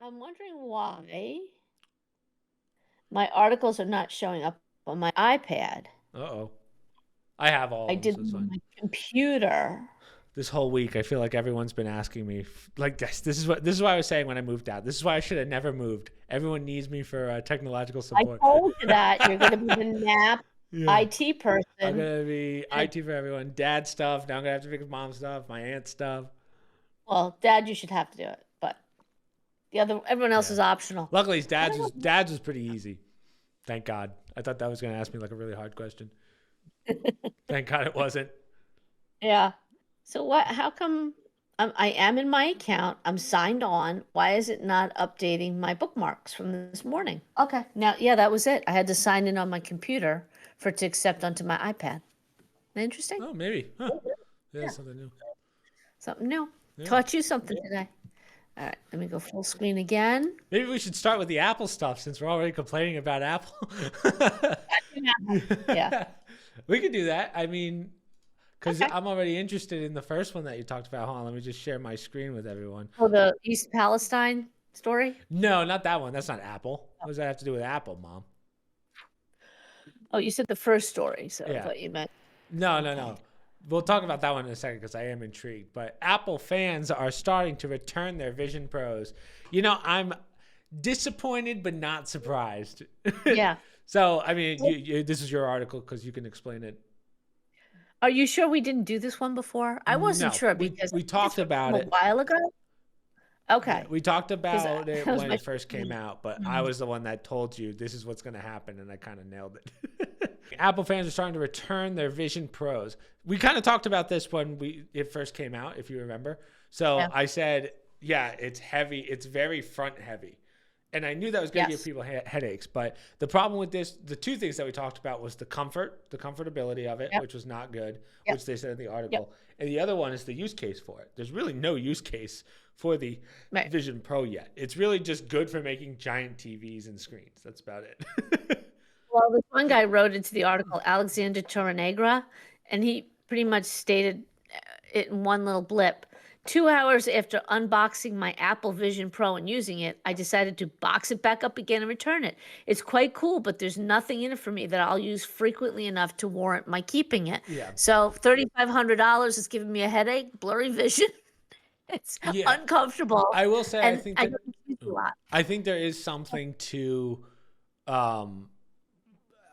I'm wondering why my articles are not showing up on my iPad. Uh-oh. I have all I of them, did so it's them on fine. my computer. This whole week, I feel like everyone's been asking me, like, this is why I was saying when I moved out. This is why I should have never moved. Everyone needs me for technological I support. told you that you're going to be the NAP Yeah. IT I'm person. gonna be And, IT for everyone. Dad stuff. Now I'm gonna have to fix mom stuff, my aunt stuff. well, Dad, you should have to do it, but everyone else Yeah. is optional. Luckily, I dad's was pretty easy. Thank God. I thought that was gonna ask me like a really hard question. don't know. Thank God it wasn't. Yeah. So what? How come I am in my account? I'm signed on. Why is it not updating my bookmarks from this morning? Okay. Now, yeah, that was it. I had to sign in on my computer for it to accept onto my iPad. Interesting. Oh, maybe. Huh. Yeah, Yeah. something new. Something new. Yeah. Taught you something today. All right. Let me go full screen again. Maybe we should start with the Apple stuff since we're already complaining about Apple. Yeah. We could do that. I mean, because Okay. I'm already interested in the first one that you talked about. Hold on, let me just share my screen with everyone. Oh, the East Palestine story. No, not that one. That's not Apple. What does that have to do with Apple, Mom? Oh, you said the first story, so I Yeah. thought you meant. No, no, Okay. no. We'll talk about that one in a second because I am intrigued. But Apple fans are starting to return their Vision Pros. I'm disappointed but not surprised. Yeah. So, I mean, this is your article because you can explain it. Are you sure we didn't do this one before? I wasn't No, sure we because we I think talked this was from about a it. while ago. Yeah, Okay, we talked because about it that was when my it first came out, but I mm, was the one that told you this is what's going to happen, and I kind of nailed it. Apple fans are starting to return their Vision Pros. We kind of talked about this when it first came out, if you remember. So yeah, I said, yeah, it's heavy. It's very front heavy. And I knew that was going to give yes, people headaches. But the problem with this, the two things that we talked about was the comfortability of it, yep, which was not good, yep, which they said in the yep, article. And the other one is the use case for it. There's really no use case for the right. Vision Pro yet. It's really just good for making giant TVs and screens. That's about it. Well, this one guy wrote into the article, Alexander Torrenegra, and he pretty much stated it in one little blip. 2 hours after unboxing my Apple Vision Pro and using it, I decided to box it back up again and return it. It's quite cool, but there's nothing in it for me that I'll use frequently enough to warrant my keeping it. Yeah. So $3,500 is giving me a headache, blurry vision. It's Yeah. uncomfortable, I will say and I don't use it a lot. I think there is something to um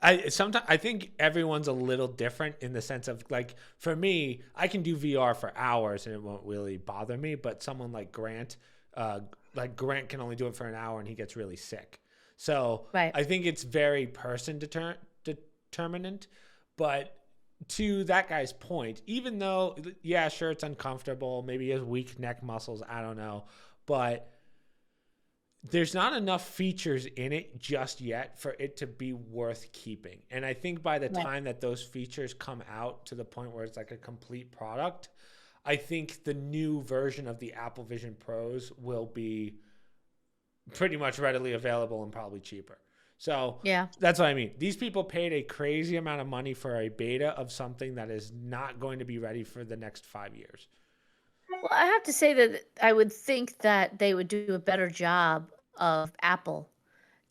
I think everyone's a little different in the sense of, like, for me, I can do VR for hours and it won't really bother me, but someone like Grant can only do it for an hour and he gets really sick. So Right. I think it's very determinant. But to that guy's point, even though, yeah, sure, it's uncomfortable, maybe he has weak neck muscles, I don't know, but there's not enough features in it just yet for it to be worth keeping. And I think by the Right. time that those features come out to the point where it's like a complete product, I think the new version of the Apple Vision Pros will be pretty much readily available and probably cheaper. So Yeah. that's what I mean. These people paid a crazy amount of money for a beta of something that is not going to be ready for the next 5 years. Well, I have to say that I would think that they would do a better job of Apple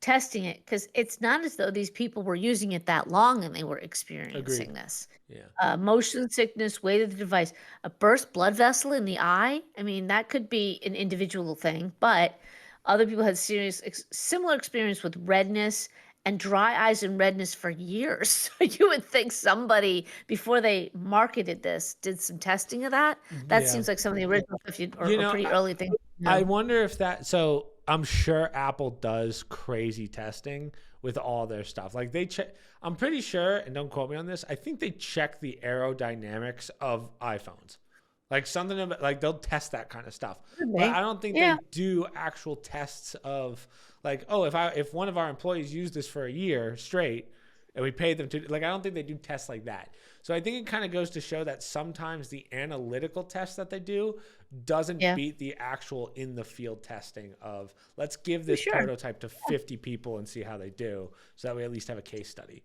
testing it because it's not as though these people were using it that long and they were Agreed. experiencing this. Yeah. Motion sickness, weight of the device, a burst blood vessel in the eye. I mean, that could be an individual thing, but other people had similar experience with redness and dry eyes and redness for years. So you would think somebody, before they marketed this, did some testing of that. That Yeah. seems like some of the original stuff You or know, pretty early things. I No. wonder if so I'm sure Apple does crazy testing with all their stuff. Like they check, I'm pretty sure, and don't quote me on this, I think they check the aerodynamics of iPhones. Like something about, like, they'll test that kind of stuff. Could But be. I don't think Yeah. they do actual tests of, like, oh, if one of our employees used this for a year straight and we paid them to, like, I don't think they do tests like that. So I think it kind of goes to show that sometimes the analytical tests that they do doesn't Yeah. beat the actual in the field testing of, let's give this Sure. prototype to 50 people and see how they do, so that we at least have a case study.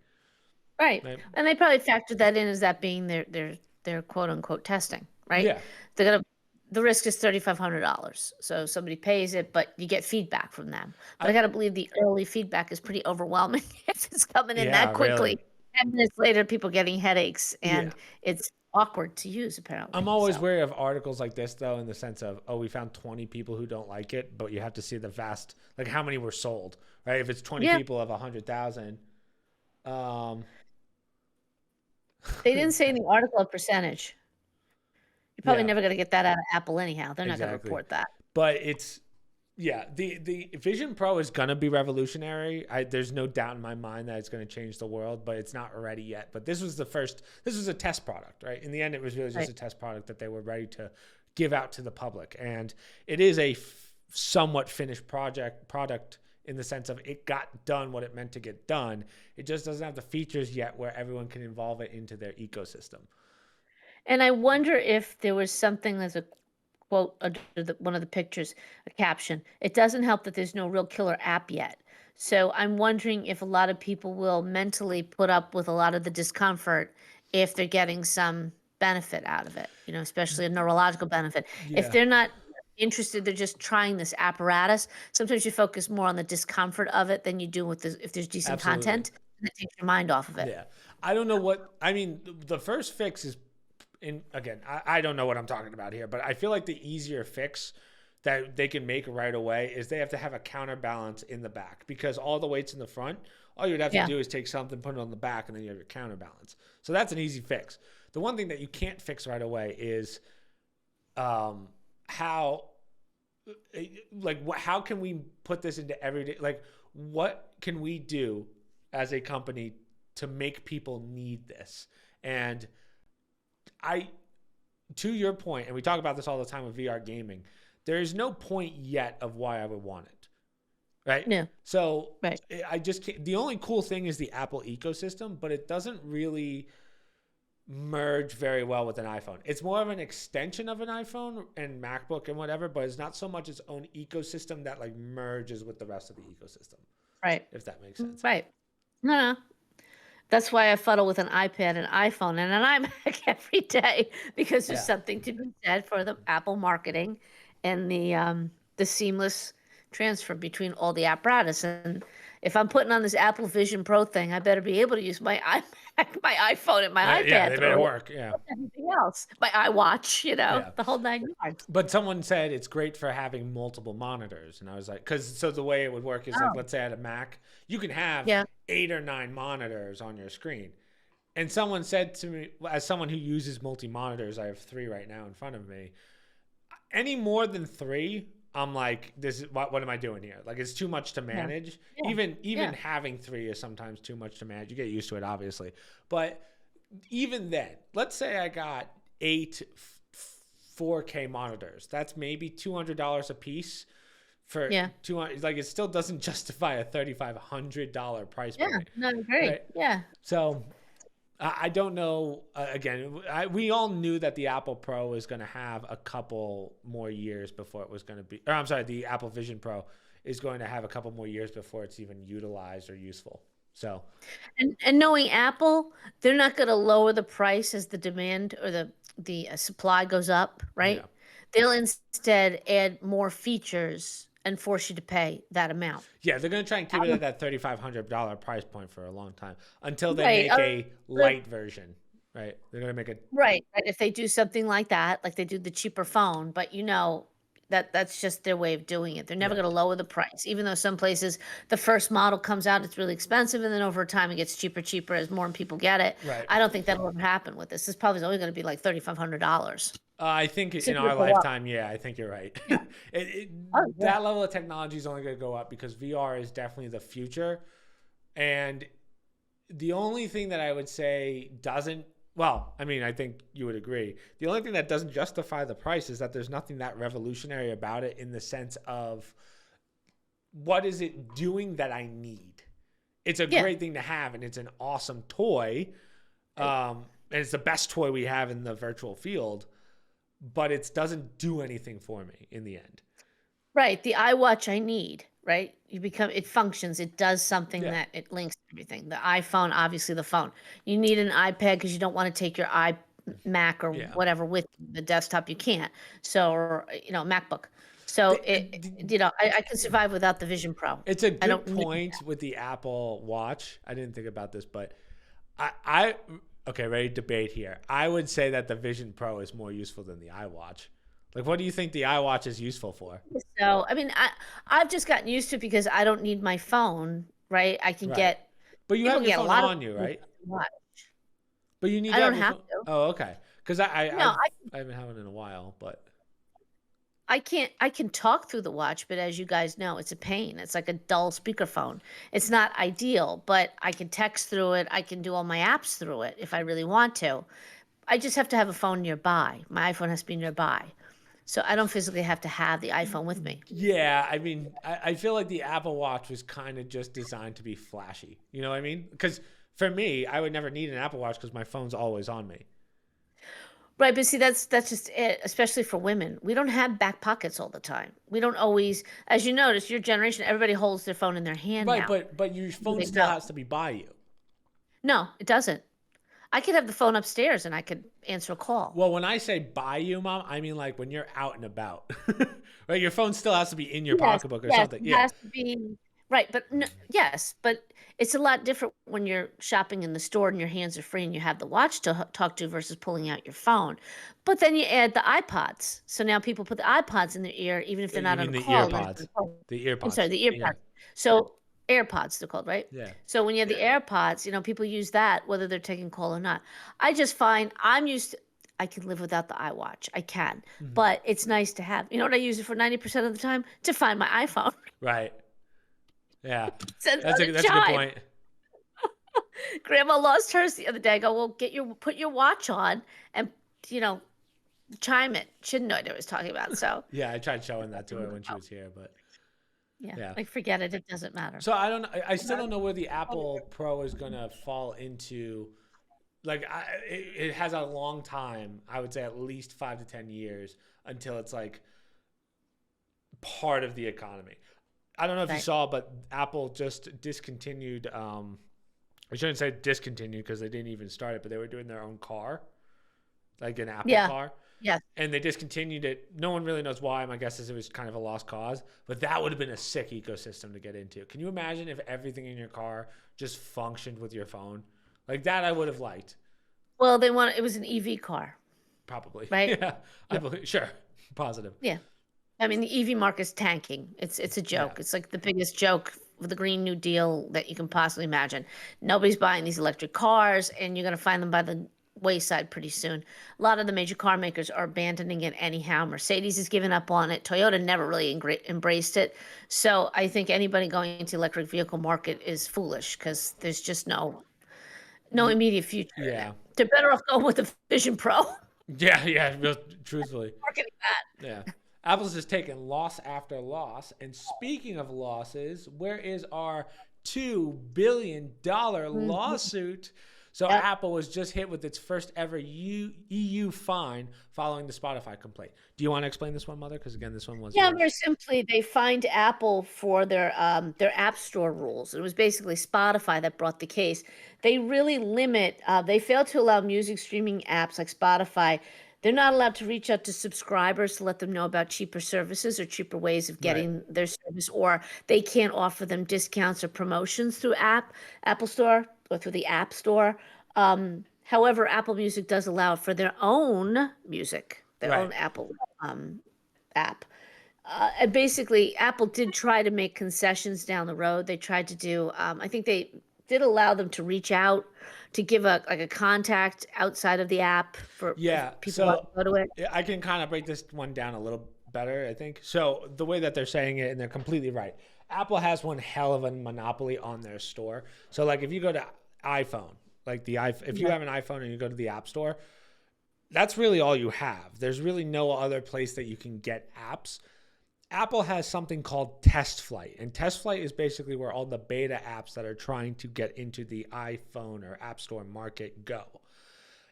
Right, Right? and they probably factored that in as that being their quote unquote testing, right? Yeah. They're gonna the risk is $3,500. So somebody pays it, but you get feedback from them. But I I, got to believe the early feedback is pretty overwhelming if it's coming in yeah, that really. quickly. 10 minutes later, people getting headaches, Yeah. and it's awkward to use I'm apparently. always So wary of articles like this, though, in the sense of, oh, we found 20 people who don't like it, but you have to see the vast, like how many were sold, right? If it's 20 yeah, people of 100,000, um, they didn't say in the article a percentage. You're probably yeah, never going to get that out of Apple anyhow. They're not going to exactly. report that. But it's, yeah, the Vision Pro is gonna be revolutionary. There's no doubt in my mind that it's gonna change the world, but it's not ready yet. But this was the first. This was a test product, right? In the end, it was really just Right. a test product that they were ready to give out to the public, and it is a somewhat finished product in the sense of it got done what it meant to get done. It just doesn't have the features yet where everyone can involve it into their ecosystem. And I wonder if there was something as a quote under one of the pictures, a caption. It doesn't help that there's no real killer app yet. So I'm wondering if a lot of people will mentally put up with a lot of the discomfort if they're getting some benefit out of it, especially a neurological benefit. If Yeah, they're not interested, they're just trying this apparatus. Sometimes you focus more on the discomfort of it than you do with if there's decent absolutely. content, and it takes your mind off of it. Yeah, I don't know what I mean. The first fix is in again. I don't know what I'm talking about here, but I feel like the easier fix that they can make right away is they have to have a counterbalance in the back because all the weights in the front, all you would have to Yeah. do is take something, put it on the back, and then you have your counterbalance. So that's an easy fix. The one thing that you can't fix right away is how how can we put this into everyday, like what can we do as a company to make people need this? And I to your point, and we talk about this all the time with VR gaming, there is no point yet of why I would want it, right? Yeah. So Right. I just can't. The only cool thing is the Apple ecosystem, but it doesn't really merge very well with an iPhone. It's more of an extension of an iPhone and MacBook and whatever, but it's not so much its own ecosystem that like merges with the rest of the ecosystem, Right. if that makes sense. Right. No, no. That's why I fuddle with an iPad, an iPhone, and an iMac every day because there's Yeah. something to be said for the Apple marketing and the seamless transfer between all the apparatus. And if I'm putting on this Apple Vision Pro thing, I better be able to use my iMac, my iPhone, and my Yeah, they iPad better through work. Yeah. everything else. My iWatch, Yeah. the whole 9 yards. But someone said it's great for having multiple monitors. And I was like, so the way it would work is like, Oh, let's say I had a Mac, you can have yeah, 8 or 9 monitors on your screen. And someone said to me, as someone who uses multi monitors, I have 3 right now in front of me. Any more than 3, I'm like, this is what am I doing here? Like, it's too much to yeah, manage. yeah, Even yeah, having 3 is sometimes too much to manage. You get used to it, obviously. But even then, let's say I got 8 4K monitors. That's maybe $200 a piece for yeah, 200. Like, it still doesn't justify a $3,500 price yeah. point, No, I agree. right? Yeah, So I don't know. Again, we all knew that the Apple Pro was going to have a couple more years before it was going to be, or I'm sorry, the Apple Vision Pro is going to have a couple more years before it's even utilized or useful. So and knowing Apple, they're not going to lower the price as the demand or the supply goes up, yeah, right? They'll instead add more features and force you to pay that amount. yeah, they're going to try and keep it Apple, at that $3,500 price point for a long time until they right? make a light version, right? They're going to make a Right, right. If they do something like that, like they do the cheaper phone, but that's just their way of doing it. They're never yeah, going to lower the price, even though some places the first model comes out, it's really expensive, and then over time it gets cheaper, cheaper as more people get it. right. I don't think that'll ever happen with this. This probably is only going to be like $3,500. I think in Simply our go up. lifetime, yeah, I think you're right. Yeah. Oh yeah. That level of technology is only going to go up because VR is definitely the future. And the only thing that I would say doesn't, well, I mean, I think you would agree. The only thing that doesn't justify the price is that there's nothing that revolutionary about it in the sense of what is it doing that I need? It's a Yeah. great thing to have and it's an awesome toy. Right. And it's the best toy we have in the virtual field, but it doesn't do anything for me in the end. Right. The iWatch I need, right? It functions, it does something Yeah. that it links to everything. The iPhone, obviously the phone. You need an iPad because you don't want to take your Mac or Yeah. whatever with the desktop. You can't. So, or, MacBook. So I can survive without the Vision Pro. It's a I good don't need. point with the Apple Watch. I didn't think about this, but I okay, ready to debate here. I would say that the Vision Pro is more useful than the iWatch. Like, what do you think the iWatch is useful for? So, I mean, I've just gotten used to it because I don't need my phone, right? I can Right. get But you people have your get a phone lot of on you, right? watch. But you need I to have don't your have phone. to. Oh, okay. Because No, I haven't had one in a while, but I can't. I can talk through the watch, but as you guys know, it's a pain. It's like a dull speakerphone. It's not ideal, but I can text through it. I can do all my apps through it if I really want to. I just have to have a phone nearby. My iPhone has to be nearby. So I don't physically have to have the iPhone with me. yeah, I mean, I feel like the Apple Watch was kind of just designed to be flashy. You know what I mean? Because for me, I would never need an Apple Watch because my phone's always on me. Right, but see, that's just it, especially for women. We don't have back pockets all the time. We don't always, as you notice, your generation, everybody holds their phone in their hand Right, now. but your Where phone they still go. has to be by you. No, it doesn't. I could have the phone upstairs and I could answer a call. Well, when I say by you, Mom, I mean like when you're out and about. Right, your phone still has to be in your Yes, pocketbook or yes, something. it Yeah, has to be right, but no, yes, but it's a lot different when you're shopping in the store and your hands are free and you have the watch to talk to versus pulling out your phone. But then you add the iPods. So now people put the iPods in their ear even if they're you not on mean a the call. earpods, the I'm sorry, earpods. the Yeah, earpods. So AirPods, they're called, right? yeah. So when you have the AirPods, people use that whether they're taking call or not. I just find I'm used to, I can live without the iWatch. I can. Mhm. But it's nice to have. You know what I use it for 90% of the time? To find my iPhone. Right. Yeah, Sends that's out a a good chime. point. Grandma lost hers the other day. I go, well, put your watch on and you know chime it. She didn't know what I was talking about. So Yeah, I tried showing that to her when she was here, but yeah, yeah. like forget it. It doesn't matter. So I don't know. I still don't know where the Apple Pro is gonna fall into. Like, it has a long time. I would say at least 5 to 10 years until it's like part of the economy. I don't know if you Right. saw, but Apple just discontinued. I shouldn't say discontinued because they didn't even start it, but they were doing their own car, like an Apple Yeah. car. Yes. And they discontinued it. No one really knows why. My guess is it was kind of a lost cause, but that would have been a sick ecosystem to get into. Can you imagine if everything in your car just functioned with your phone? Like that, I would have liked. Well, it was an EV car, Probably. right? Yeah. I Yeah. believe. Sure. Positive. Yeah. I mean, the EV market's tanking. It's a Yeah. joke. It's like the biggest joke with the Green New Deal that you can possibly imagine. Nobody's buying these electric cars, and you're going to find them by the wayside pretty soon. A lot of the major car makers are abandoning it anyhow. Mercedes has given up on it. Toyota never really embraced it. So I think anybody going into the electric vehicle market is foolish because there's just no Y- immediate future in it. Yeah. They're better off going with the Vision Pro. Yeah. Yeah. Real, truthfully. Marketing that. Yeah. Apple's just taking loss after loss. And speaking of losses, where is our $2 billion Mhm. lawsuit? So Yep. Apple was just hit with its first ever EU fine following the Spotify complaint. Do you want to explain this one, Mother? Because again, this one was Yeah, yours. very simply, they fined Apple for their App Store rules. It was basically Spotify that brought the case. They really limit. They fail to allow music streaming apps like Spotify. They're not allowed to reach out to subscribers to let them know about cheaper services or cheaper ways of Right. getting their service, or they can't offer them discounts or promotions through Apple Store or through the App Store. However, Apple Music does allow for their own music, their Right. own Apple um, app. And basically, Apple did try to make concessions down the road. They tried to do, I think they did allow them to reach out to give a contact outside of the app for if Yeah. people want to So go to it. I can kind of break this one down a little better, I think. So the way that they're saying it, and they're completely right. Apple has one hell of a monopoly on their store. So like if you go to iPhone, like if you Yeah. have an iPhone and you go to the App Store, that's really all you have. There's really no other place that you can get apps. Apple has something called Test Flight, and Test Flight is basically where all the beta apps that are trying to get into the iPhone or App Store market go.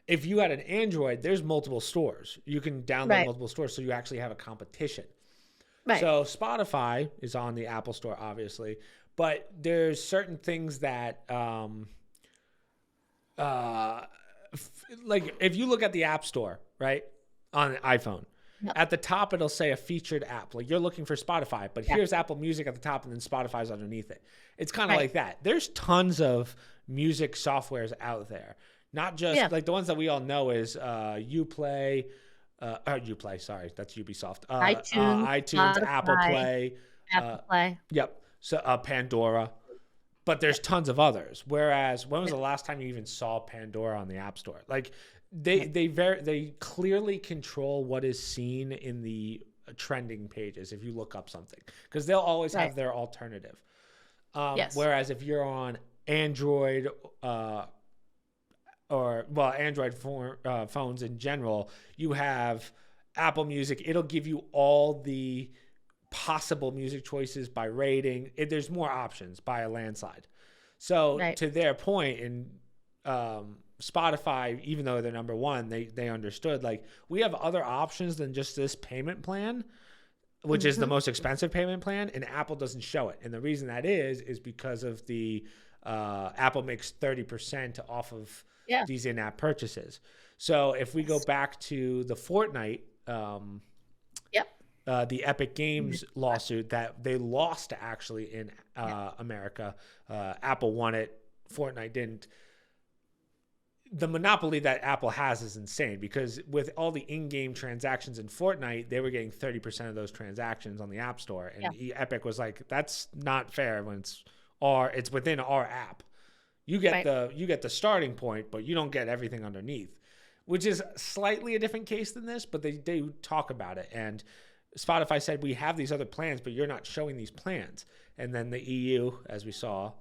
If you had an Android, there's multiple stores. You can download Right, multiple stores, so you actually have a competition. right. So Spotify is on the Apple Store, obviously, but there's certain things that uh, like if you look at the App Store, right, on an iPhone, at the top it'll say a featured app. Like you're looking for Spotify, but here's Apple Music at the top and then Spotify's underneath it. It's kind of like that. There's tons of music softwares out there. Not just like the ones that we all know is Uplay, Uplay, sorry, that's Ubisoft. iTunes, Spotify, Apple Play. Apple Play. Yep. So Pandora. But there's tons of others. Whereas, when was the last time you even saw Pandora on the App Store? Like, they clearly control what is seen in the trending pages if you look up something, because they'll always have their alternative. Whereas if you're on Android Android phones in general, you have Apple Music. It'll give you all the possible music choices by rating. There's more options by a landslide. So to their point, in Spotify, even though they're number one, they understood like we have other options than just this payment plan, which is the most expensive payment plan, and Apple doesn't show it. And the reason that is because of the Apple makes 30% off of these in-app purchases. So if we go back to the Fortnite, the Epic Games lawsuit that they lost actually in America, Apple won it, Fortnite didn't. The monopoly that Apple has is insane, because with all the in-game transactions in Fortnite, they were getting 30% of those transactions on the App Store, and Epic was like, "That's not fair when it's within our app. You get the starting point, but you don't get everything underneath," which is slightly a different case than this, but they talk about it. And Spotify said, "We have these other plans, but you're not showing these plans." And then the EU, as we saw,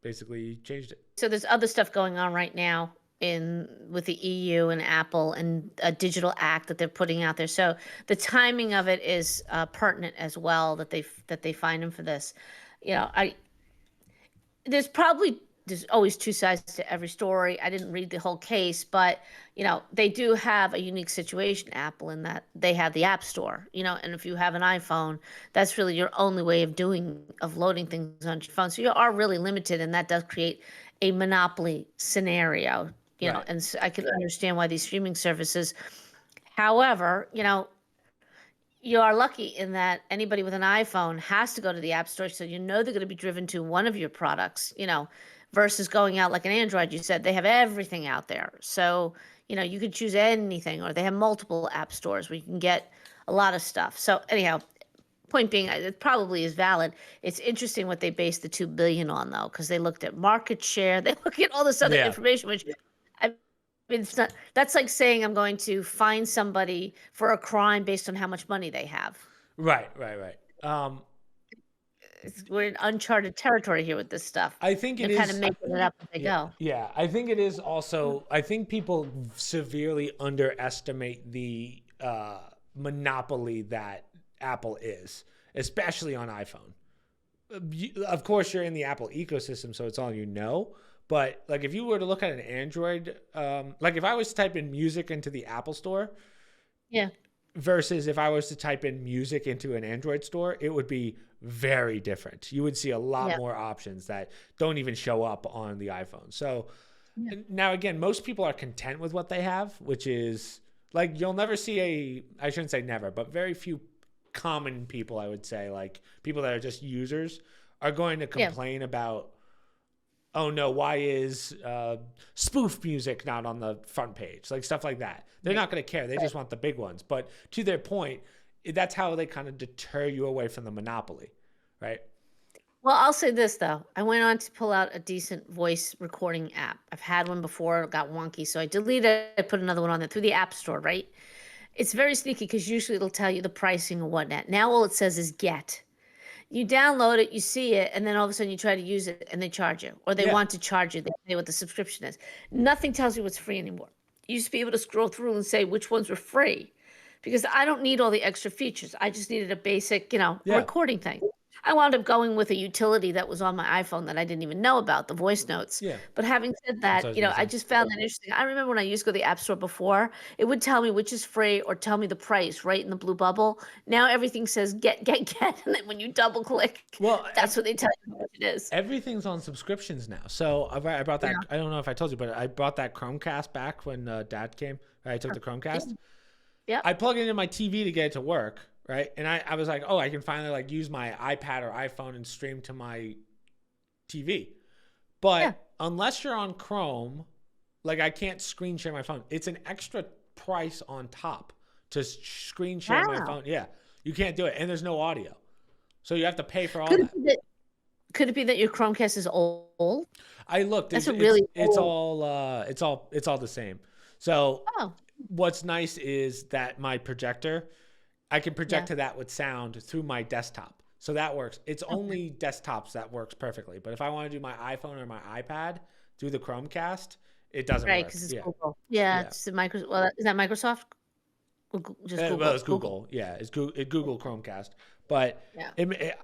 basically changed it. So there's other stuff going on right now with the EU and Apple, and a digital act that they're putting out there. So the timing of it is pertinent as well, that they find him for this. You know, there's always two sides to every story. I didn't read the whole case, but they do have a unique situation, Apple, in that they have the App Store. And if you have an iPhone, that's really your only way of loading things on your phone. So you are really limited, and that does create a monopoly scenario. And so I can understand why these streaming services. However, you are lucky in that anybody with an iPhone has to go to the App Store, so they're going to be driven to one of your products. Versus going out like an Android, you said they have everything out there. So, you could choose anything, or they have multiple app stores where you can get a lot of stuff. So anyhow, point being, it probably is valid. It's interesting what they based the $2 billion on, though, because they looked at market share. They look at all this other information, which it's not, that's like saying I'm going to fine somebody for a crime based on how much money they have. Right. We're in uncharted territory here with this stuff. I think it is kind of making it up as they go. Yeah, I think it is also. I think people severely underestimate the monopoly that Apple is, especially on iPhone. Of course, you're in the Apple ecosystem, so it's all you know. But like, if you were to look at an Android, like if I was to type in music into the Apple Store, versus if I was to type in music into an Android store, it would be very different. You would see a lot more options that don't even show up on the iPhone. So now, again, most people are content with what they have, which is like, you'll never see I shouldn't say never, but very few common people, I would say, like people that are just users, are going to complain about, oh no, why is spoof music not on the front page? Like stuff like that. They're not going to care. They just want the big ones. But to their point, that's how they kind of deter you away from the monopoly, right? Well, I'll say this, though. I went on to pull out a decent voice recording app. I've had one before. It got wonky, so I deleted it. I put another one on there through the App Store, right? It's very sneaky, because usually it'll tell you the pricing and whatnot. Now all it says is get. You download it, you see it, and then all of a sudden you try to use it and they charge you, or they want to charge you. They say what the subscription is. Nothing tells you what's free anymore. You used to be able to scroll through and say which ones were free, because I don't need all the extra features. I just needed a basic, recording thing. I wound up going with a utility that was on my iPhone that I didn't even know about, the voice notes. Yeah. But having said That's what I that, was gonna I say. just found that interesting. I remember when I used to go to the App Store before, it would tell me which is free or tell me the price right in the blue bubble. Now everything says get, and then when you double click, Well, that's what they tell you how much it is. everything's on subscriptions now. So I brought that. Yeah. I don't know if I told you, but I brought that Chromecast back when Dad came. I took the Chromecast. Yep. I plug it into my TV to get it to work, right? And I was like, oh, I can finally like use my iPad or iPhone and stream to my TV. But unless you're on Chrome, like I can't screen share my phone. It's an extra price on top to screen share my phone. Yeah, you can't do it, and there's no audio, so you have to pay for all that. Could it be that your Chromecast is old? I looked. That's It's all the same. So Oh, what's nice is that my projector, I can project to that with sound through my desktop. So that works. It's only desktops that works perfectly. But if I want to do my iPhone or my iPad through the Chromecast, it doesn't right, work. because it's Yeah. Google. Yeah, it's the Microsoft. Well, is that Microsoft? Just Google. Well, it's Google. Yeah, it's Google Chromecast. But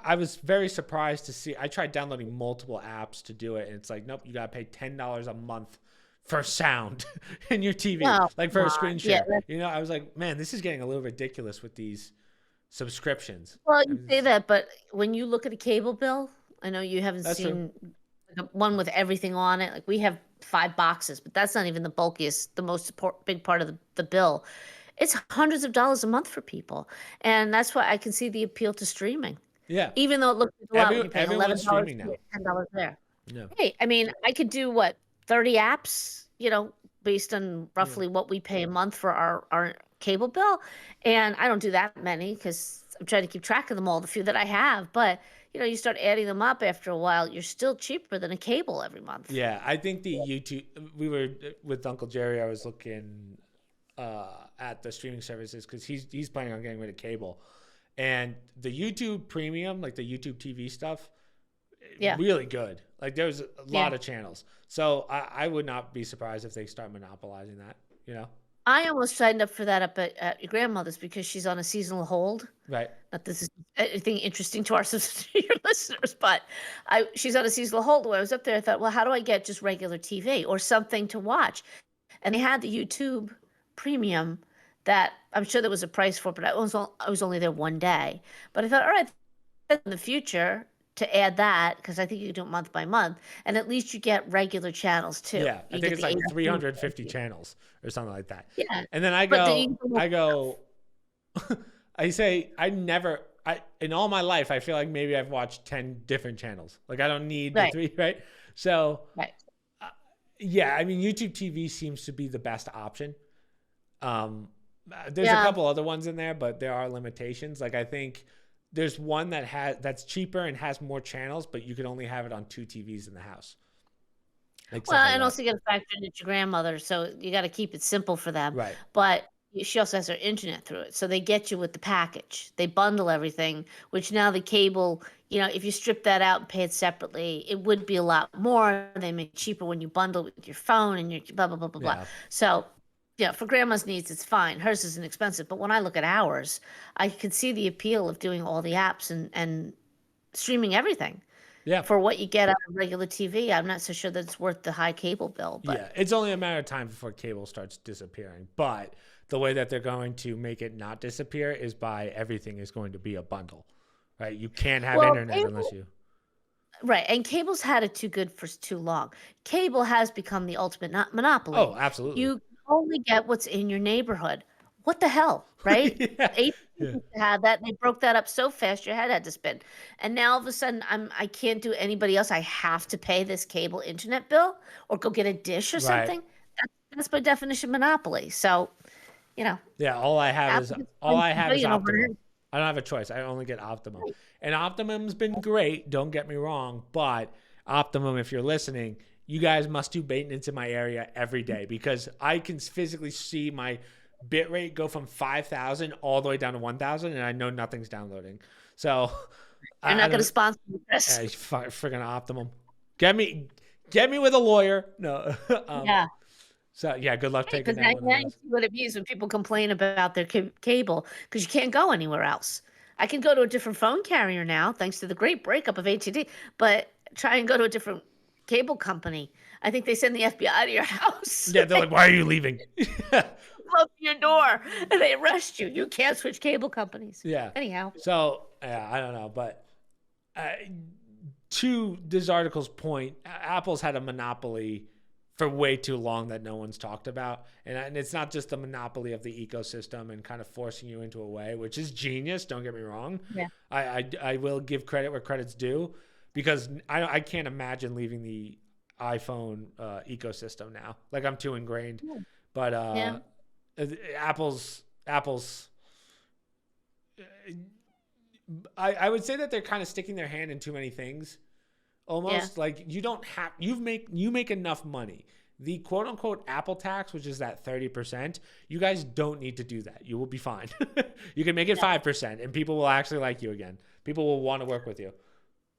I was very surprised to see. I tried downloading multiple apps to do it, and it's like, nope, you got to pay $10 a month for sound in your TV, like for a screen share. I was like, man, this is getting a little ridiculous with these subscriptions. Well, you say that, but when you look at a cable bill, I know you haven't seen one with everything on it. Like we have 5 boxes, but that's not even the bulkiest, the most big part of the bill. It's hundreds of dollars a month for people, and that's why I can see the appeal to streaming. Yeah, Even though it looks a lot, when you're paying everyone's streaming now. $10 there. Yeah. Hey, I mean, I could do 30 apps, based on roughly what we pay a month for our cable bill, and I don't do that many because I'm trying to keep track of them all, the few that I have. But you start adding them up after a while, you're still cheaper than a cable every month. Yeah, I think the YouTube. We were with Uncle Jerry. I was looking at the streaming services because he's planning on getting rid of cable, and the YouTube Premium, like the YouTube TV stuff, really good. Like there's a lot of channels, so I would not be surprised if they start monopolizing that. I almost signed up for that up at your grandmother's because she's on a seasonal hold. Right. Not this is anything interesting to your listeners, but she's on a seasonal hold. When I was up there, I thought, well, how do I get just regular TV or something to watch? And they had the YouTube Premium that I'm sure there was a price for, but I was only there one day. But I thought, all right, in the future to add that, because I think you can do it month by month, and at least you get regular channels too. Yeah, I think it's like 350 channels or something like that. Yeah. And then I say in all my life, I feel like maybe I've watched 10 different channels. Like I don't need the 3, right? So yeah, I mean, YouTube TV seems to be the best option. There's a couple other ones in there, but there are limitations. Like I think there's one that's cheaper and has more channels, but you can only have it on 2 TVs in the house. Also you got to factor in it's your grandmother, so you got to keep it simple for them. Right. But she also has her internet through it, so they get you with the package. They bundle everything, which now the cable, if you strip that out and pay it separately, it would be a lot more. They make it cheaper when you bundle with your phone and your blah, blah, blah, blah, blah. So, for grandma's needs, it's fine. Hers isn't expensive. But when I look at ours, I can see the appeal of doing all the apps and streaming everything. Yeah. For what you get out of regular TV, I'm not so sure that it's worth the high cable bill. But. Yeah, it's only a matter of time before cable starts disappearing. But the way that they're going to make it not disappear is by everything is going to be a bundle, right? You can't have internet unless you. Right, and cable's had it too good for too long. Cable has become the ultimate monopoly. Oh, absolutely. You only get what's in your neighborhood. What the hell, right? Had that. They broke that up so fast your head had to spin. And now all of a sudden I can't do anybody else. I have to pay this cable internet bill or go get a dish or something. That's by definition monopoly. So, Yeah, all I have is Optimum. I don't have a choice. I only get Optimum. Right. And Optimum's been great, don't get me wrong, but Optimum, if you're listening, you guys must do maintenance in my area every day because I can physically see my bit rate go from 5,000 all the way down to 1,000, and I know nothing's downloading. So you're not going to sponsor this. Friggin' Optimum. Get me with a lawyer. No. So good luck taking that one. Now you see what it means when people complain about their cable because you can't go anywhere else. I can go to a different phone carrier now, thanks to the great breakup of AT&T, but try and go to a different cable company. I think they send the FBI to your house. Yeah, they're like, why are you leaving? Close your door and they arrest you. You can't switch cable companies. Yeah. Anyhow. So, yeah, I don't know. But to this article's point, Apple's had a monopoly for way too long that no one's talked about. And it's not just the monopoly of the ecosystem and kind of forcing you into a way, which is genius. Don't get me wrong. Yeah. I will give credit where credit's due, because I can't imagine leaving the iPhone ecosystem now. Like, I'm too ingrained. Yeah. But Apple's I would say that they're kind of sticking their hand in too many things. Almost like you make enough money. The quote unquote Apple tax, which is that 30%, you guys don't need to do that. You will be fine. You can make it 5% and people will actually like you again. People will want to work with you.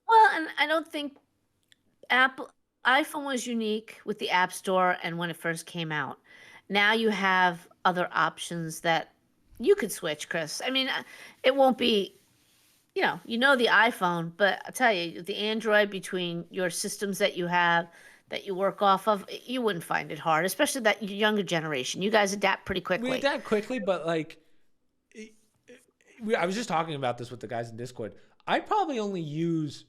Well, and I don't think iPhone was unique with the App Store and when it first came out. Now you have other options that you could switch, Chris. I mean, it won't be, the iPhone, but I'll tell you, the Android, between your systems that you have, that you work off of, you wouldn't find it hard, especially that younger generation. You guys adapt pretty quickly. We adapt quickly, but like, I was just talking about this with the guys in Discord. I probably only use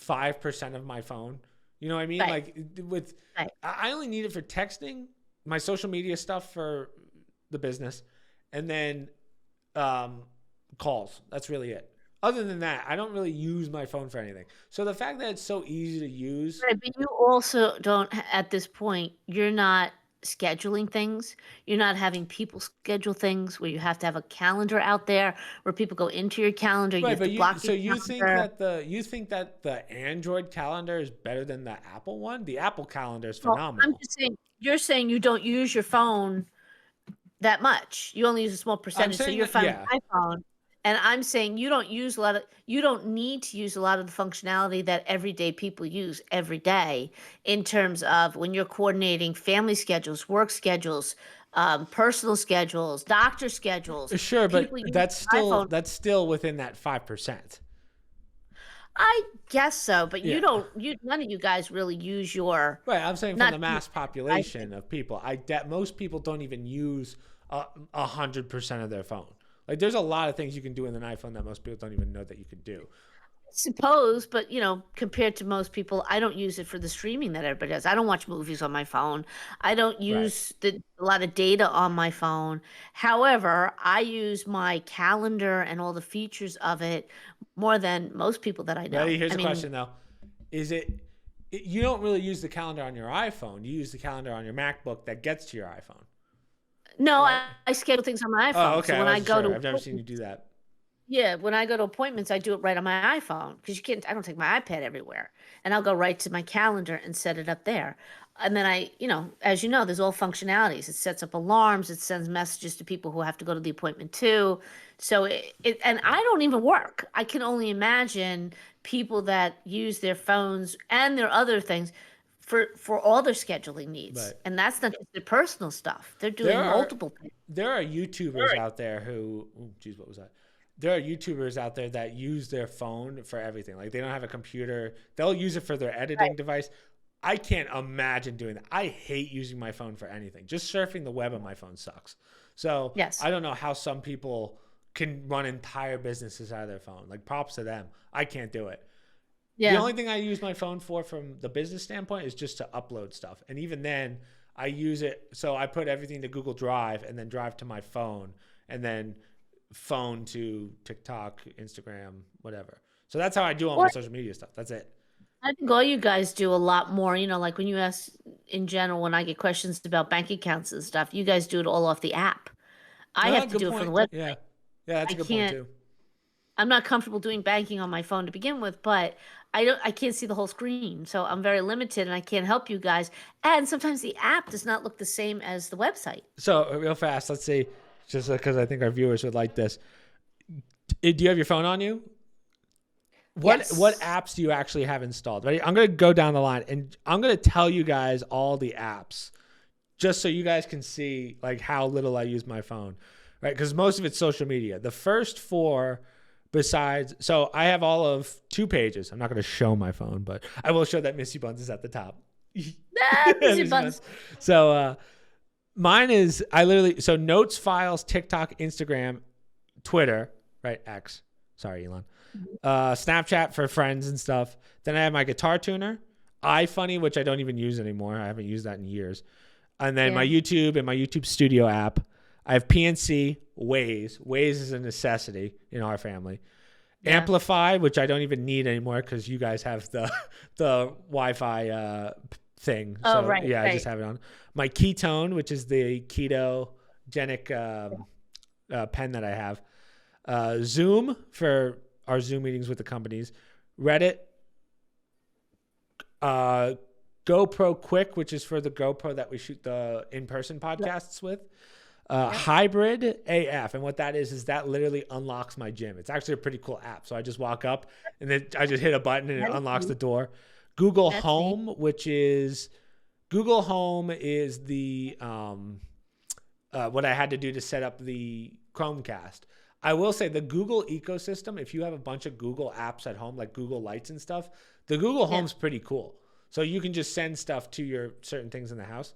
5% of my phone. You know what I mean? Right. Like I only need it for texting, my social media stuff for the business, and then calls. That's really it. Other than that, I don't really use my phone for anything. So the fact that it's so easy to use. Right, but you also don't, at this point, you're not scheduling things. You're not having people schedule things where you have to have a calendar out there where people go into your calendar. Right, but you think that the Android calendar is better than the Apple one? The Apple calendar is phenomenal. I'm just saying, you're saying you don't use your phone that much. You only use a small percentage, so you're fine with iPhone. And I'm saying you don't need to use a lot of the functionality that everyday people use every day, in terms of when you're coordinating family schedules, work schedules, personal schedules, doctor schedules. Sure, but that's still within that 5%. I guess so, but none of you guys really use your. Right, I'm saying from the mass population of people, most people don't even use 100% of their phone. Like, there's a lot of things you can do in an iPhone that most people don't even know that you could do. I suppose, but compared to most people, I don't use it for the streaming that everybody does. I don't watch movies on my phone. I don't use a lot of data on my phone. However, I use my calendar and all the features of it more than most people that I know. Here's a question though: you don't really use the calendar on your iPhone? You use the calendar on your MacBook that gets to your iPhone. No, I schedule things on my iPhone. Oh, okay. So when I've never seen you do that. Yeah, when I go to appointments, I do it right on my iPhone, because I don't take my iPad everywhere. And I'll go right to my calendar and set it up there. And then as you know, there's all functionalities. It sets up alarms. It sends messages to people who have to go to the appointment too. So and I don't even work. I can only imagine people that use their phones and their other things for all their scheduling needs. Right. And that's not just their personal stuff. They're doing multiple things. There are YouTubers out there who, what was that? There are YouTubers out there that use their phone for everything. Like, they don't have a computer. They'll use it for their editing device. I can't imagine doing that. I hate using my phone for anything. Just surfing the web on my phone sucks. So I don't know how some people can run entire businesses out of their phone. Like, props to them. I can't do it. Yeah. The only thing I use my phone for from the business standpoint is just to upload stuff. And even then, I use it. So I put everything to Google Drive and then drive to my phone and then phone to TikTok, Instagram, whatever. So that's how I do all my social media stuff. That's it. I think all you guys do a lot more, like when you ask in general, when I get questions about bank accounts and stuff, you guys do it all off the app. I have to do it from the website. Yeah, that's a good point too. I'm not comfortable doing banking on my phone to begin with, but I can't see the whole screen. So I'm very limited and I can't help you guys. And sometimes the app does not look the same as the website. So real fast, let's see, just because I think our viewers would like this. Do you have your phone on you? What apps do you actually have installed? Ready? I'm going to go down the line and I'm going to tell you guys all the apps just so you guys can see like how little I use my phone, right? Because most of it's social media. The first 4 besides, so I have all of 2 pages. I'm not going to show my phone, but I will show that Missy Buns is at the top. Missy Buns. So mine is, so notes, files, TikTok, Instagram, Twitter, right? X. Sorry, Elon. Snapchat for friends and stuff. Then I have my guitar tuner, iFunny, which I don't even use anymore. I haven't used that in years. And then my YouTube and my YouTube Studio app. I have PNC, Waze. Waze is a necessity in our family. Yeah. Amplify, which I don't even need anymore because you guys have the Wi-Fi thing. Oh, so, right. Yeah, right. I just have it on. My Ketone, which is the ketogenic pen that I have. Zoom for our Zoom meetings with the companies. Reddit. GoPro Quick, which is for the GoPro that we shoot the in-person podcasts with. Hybrid AF, and what that is that literally unlocks my gym. It's actually a pretty cool app. So I just walk up and then I just hit a button and it unlocks the door. Google Home, which is Google Home is the what I had to do to set up the Chromecast. I will say the Google ecosystem, if you have a bunch of Google apps at home, like Google Lights and stuff, the Google Home's pretty cool. So you can just send stuff to your certain things in the house.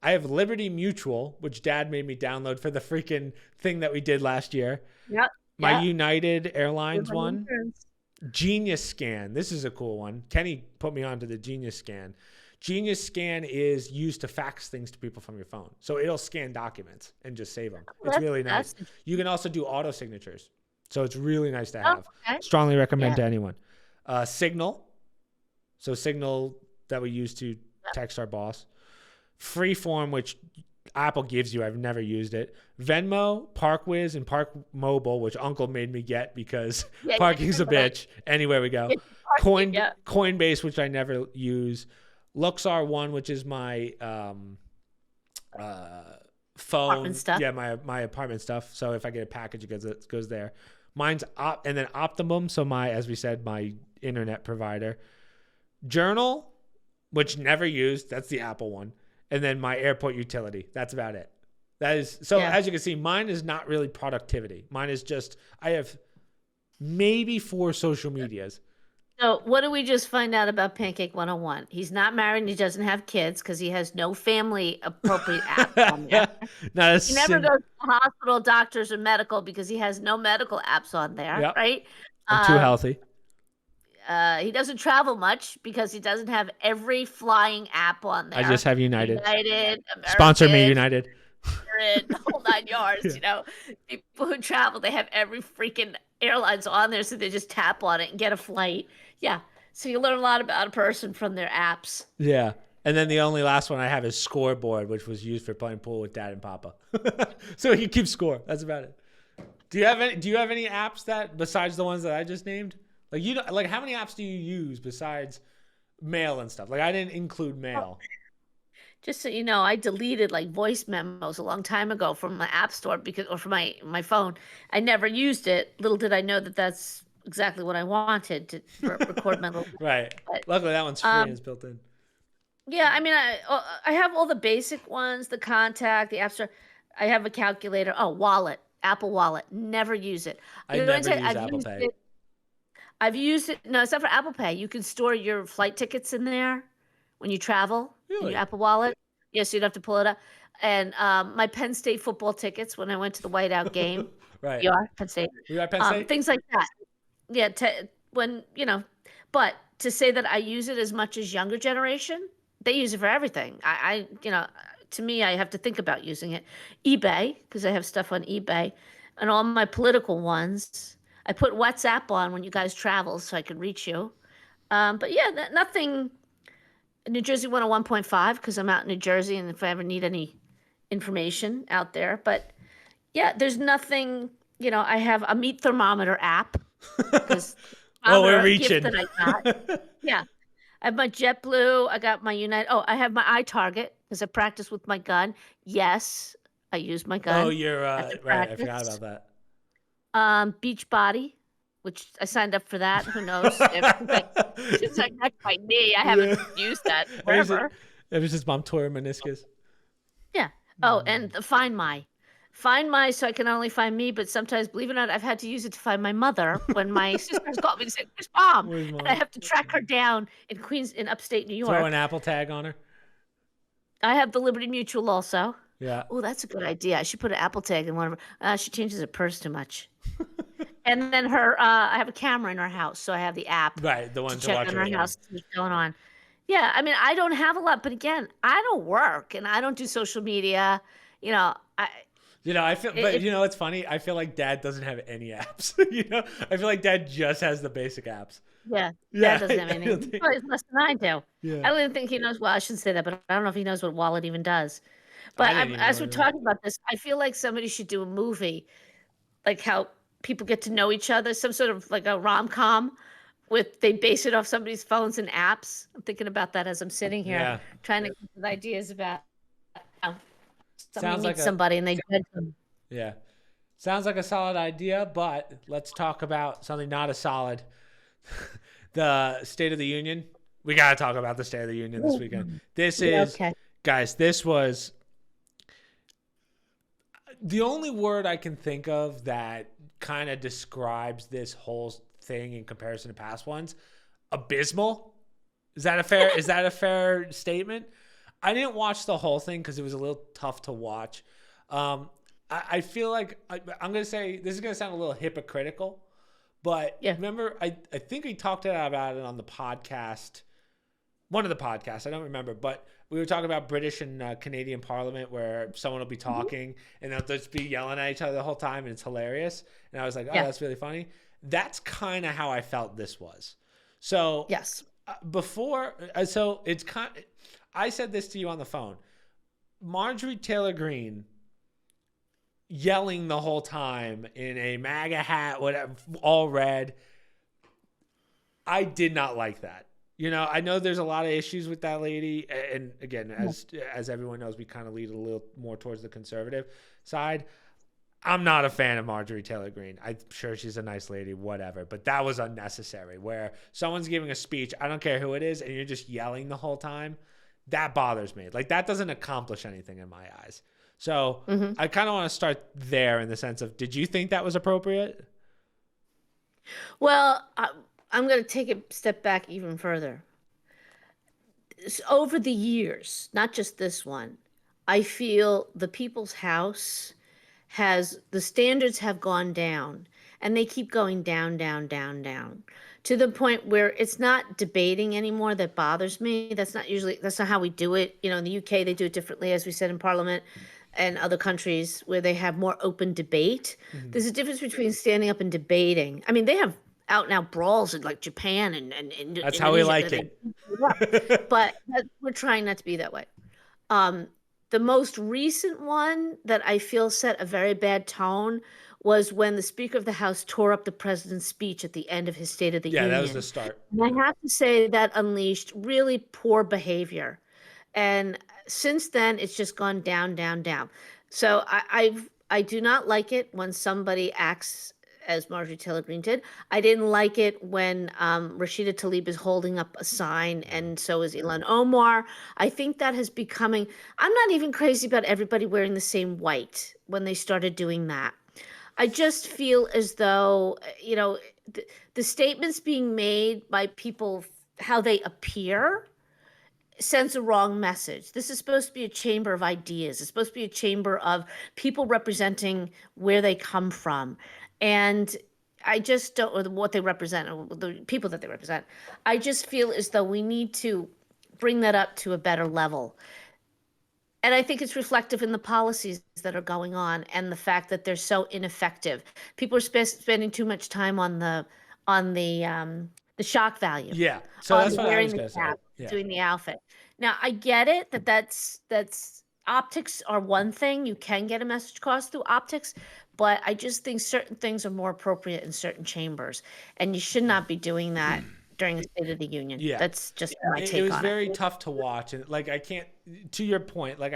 I have Liberty Mutual, which Dad made me download for the freaking thing that we did last year. Yep. My United Airlines one. Insurance. Genius Scan. This is a cool one. Kenny put me onto the Genius Scan. Genius Scan is used to fax things to people from your phone. So it'll scan documents and just save them. It's really nice. You can also do auto signatures. So it's really nice to have. Okay. Strongly recommend to anyone. Signal. So Signal that we use to text our boss. Freeform, which Apple gives you. I've never used it. Venmo, ParkWiz, and Park Mobile, which Uncle made me get because parking's a bitch. Anywhere we go. Coinbase, which I never use. Luxar One, which is my phone. Apartment stuff. Yeah, my apartment stuff. So if I get a package, it goes there. Mine's and then Optimum. So as we said, my internet provider. Journal, which never used. That's the Apple one. And then my airport utility. That's about it. As you can see, mine is not really productivity. Mine is just, I have maybe 4 social medias. So what do we just find out about Pancake 101? He's not married and he doesn't have kids because he has no family appropriate app on there. He never goes to the hospital, doctors, or medical because he has no medical apps on there, right? I'm too healthy. He doesn't travel much because he doesn't have every flying app on there. I just have United. American, sponsor me, United. The whole 9 yards, People who travel, they have every freaking airlines on there, so they just tap on it and get a flight. Yeah. So you learn a lot about a person from their apps. Yeah. And then the only last one I have is Scoreboard, which was used for playing pool with Dad and Papa. So he keeps score. That's about it. Do you have any apps that besides the ones that I just named? Like how many apps do you use besides mail and stuff? Like I didn't include mail. Just so you know, I deleted voice memos a long time ago from my app store or from my phone. I never used it. Little did I know that that's exactly what I wanted to record my little. Right. But, luckily, that one's free and it's built in. Yeah, I mean, I have all the basic ones: the contact, the app store. I have a calculator. Oh, wallet, Apple Wallet. Never use it. I never use Apple Pay. I've used it. No, it's not for Apple Pay. You can store your flight tickets in there when you travel. Really? In your Apple Wallet. Yes, so you don't have to pull it up. And my Penn State football tickets when I went to the Whiteout game. Right. You are Penn State. You are Penn State? Things like that. Yeah. But to say that I use it as much as younger generation, they use it for everything. To me, I have to think about using it. eBay, because I have stuff on eBay, and all my political ones. I put WhatsApp on when you guys travel so I could reach you. But yeah, nothing. New Jersey 101.5 because I'm out in New Jersey and if I ever need any information out there. But yeah, there's nothing, I have a meat thermometer app. Oh, we're reaching. That I got. Yeah. I have my JetBlue. I got my United. Oh, I have my iTarget because I practice with my gun. Yes, I use my gun. Oh, you're right. I forgot about that. Beachbody, which I signed up for that. Who knows? Since I got my knee, I haven't used that forever. It was just mom tore a meniscus. Yeah. Oh, and the Find My. So I can only find me, but sometimes, believe it or not, I've had to use it to find my mother when my sisters called me and said, "Where's mom?" Where's And I mom? have to track her down in upstate New Throw an York. Apple tag on her. I have the Liberty Mutual also. Yeah. Oh, that's a good idea. I should put an Apple tag in one of her. She changes her purse too much. And then I have a camera in our house, so I have the app Right. The to one to check watch on our everything. house, see what's going on. Yeah, I mean, I don't have a lot, but again, I don't work and I don't do social media. You know, I feel, but it, it's funny. I feel like Dad doesn't have any apps. I feel like Dad just has the basic apps. yeah, Yeah. Dad doesn't have anything. He probably has less than I do. Yeah. I don't even think he knows. Well, I shouldn't say that, but I don't know if he knows what Wallet even does. I But didn't even know as what we're it was. talking about this, I feel like somebody should do a movie, like how people get to know each other, some sort of like a rom-com they base it off somebody's phones and apps. I'm thinking about that as I'm sitting here Yeah. trying to get some ideas about how somebody Sounds like meets somebody and they judge them. yeah. Sounds like a solid idea, but let's talk about something not as solid. The State of the Union. We got to talk about the State of the Union this weekend. Okay. Guys, this was the only word I can think of that kind of describes this whole thing in comparison to past ones. Abysmal. Is that a fair statement? I didn't watch the whole thing because it was a little tough to watch. I feel like I'm going to say this is going to sound a little hypocritical, but Yeah. remember, I think we talked about it on the podcast, one of the podcasts. I don't remember, but we were talking about British and Canadian Parliament where someone will be talking and they'll just be yelling at each other the whole time, and it's hilarious. And I was like, oh, Yeah. that's really funny. That's kind of how I felt this was. So Yes. I said this to you on the phone. Marjorie Taylor Greene yelling the whole time in a MAGA hat, whatever, all red. I did not like that. I know there's a lot of issues with that lady, and again, as everyone knows, we kind of lead a little more towards the conservative side. I'm not a fan of Marjorie Taylor Greene. I'm sure she's a nice lady, whatever, but that was unnecessary. Where someone's giving a speech, I don't care who it is, and you're just yelling the whole time. That bothers me. Like, that doesn't accomplish anything in my eyes. So I kind of want to start there in the sense of, did you think that was appropriate? Well, I'm going to take a step back even further. Over the years, not just this one, I feel the People's House the standards have gone down, and they keep going down, down, down, down, to the point where it's not debating anymore that bothers me. That's not how we do it. In the UK, they do it differently, as we said, in Parliament and other countries where they have more open debate. There's a difference between standing up and debating. I mean, they have out and out brawls in like Japan and That's how we like Indonesia, it. but we're trying not to be that way. The most recent one that I feel set a very bad tone was when the Speaker of the House tore up the president's speech at the end of his State of the Union. Yeah, that was the start. And I have to say that unleashed really poor behavior. And since then, it's just gone down, down, down. So I do not like it when somebody acts as Marjorie Taylor Greene did. I didn't like it when Rashida Tlaib is holding up a sign, and so is Ilhan Omar. I think that is becoming. I'm not even crazy about everybody wearing the same white when they started doing that. I just feel as though, the statements being made by people, how they appear, sends a wrong message. This is supposed to be a chamber of ideas. It's supposed to be a chamber of people representing where they come from. And I just don't, or what they represent, or the people that they represent. I just feel as though we need to bring that up to a better level. And I think it's reflective in the policies that are going on and the fact that they're so ineffective. People are spending too much time on the shock value. Yeah. So that's what I wearing was the going to say. cap, Yeah. doing the outfit. Now I get it that's optics are one thing. You can get a message across through optics, but I just think certain things are more appropriate in certain chambers, and you should not be doing that during the State of the Union. Yeah. That's just my take on it. It was very tough to watch, and like I can't. To your point, like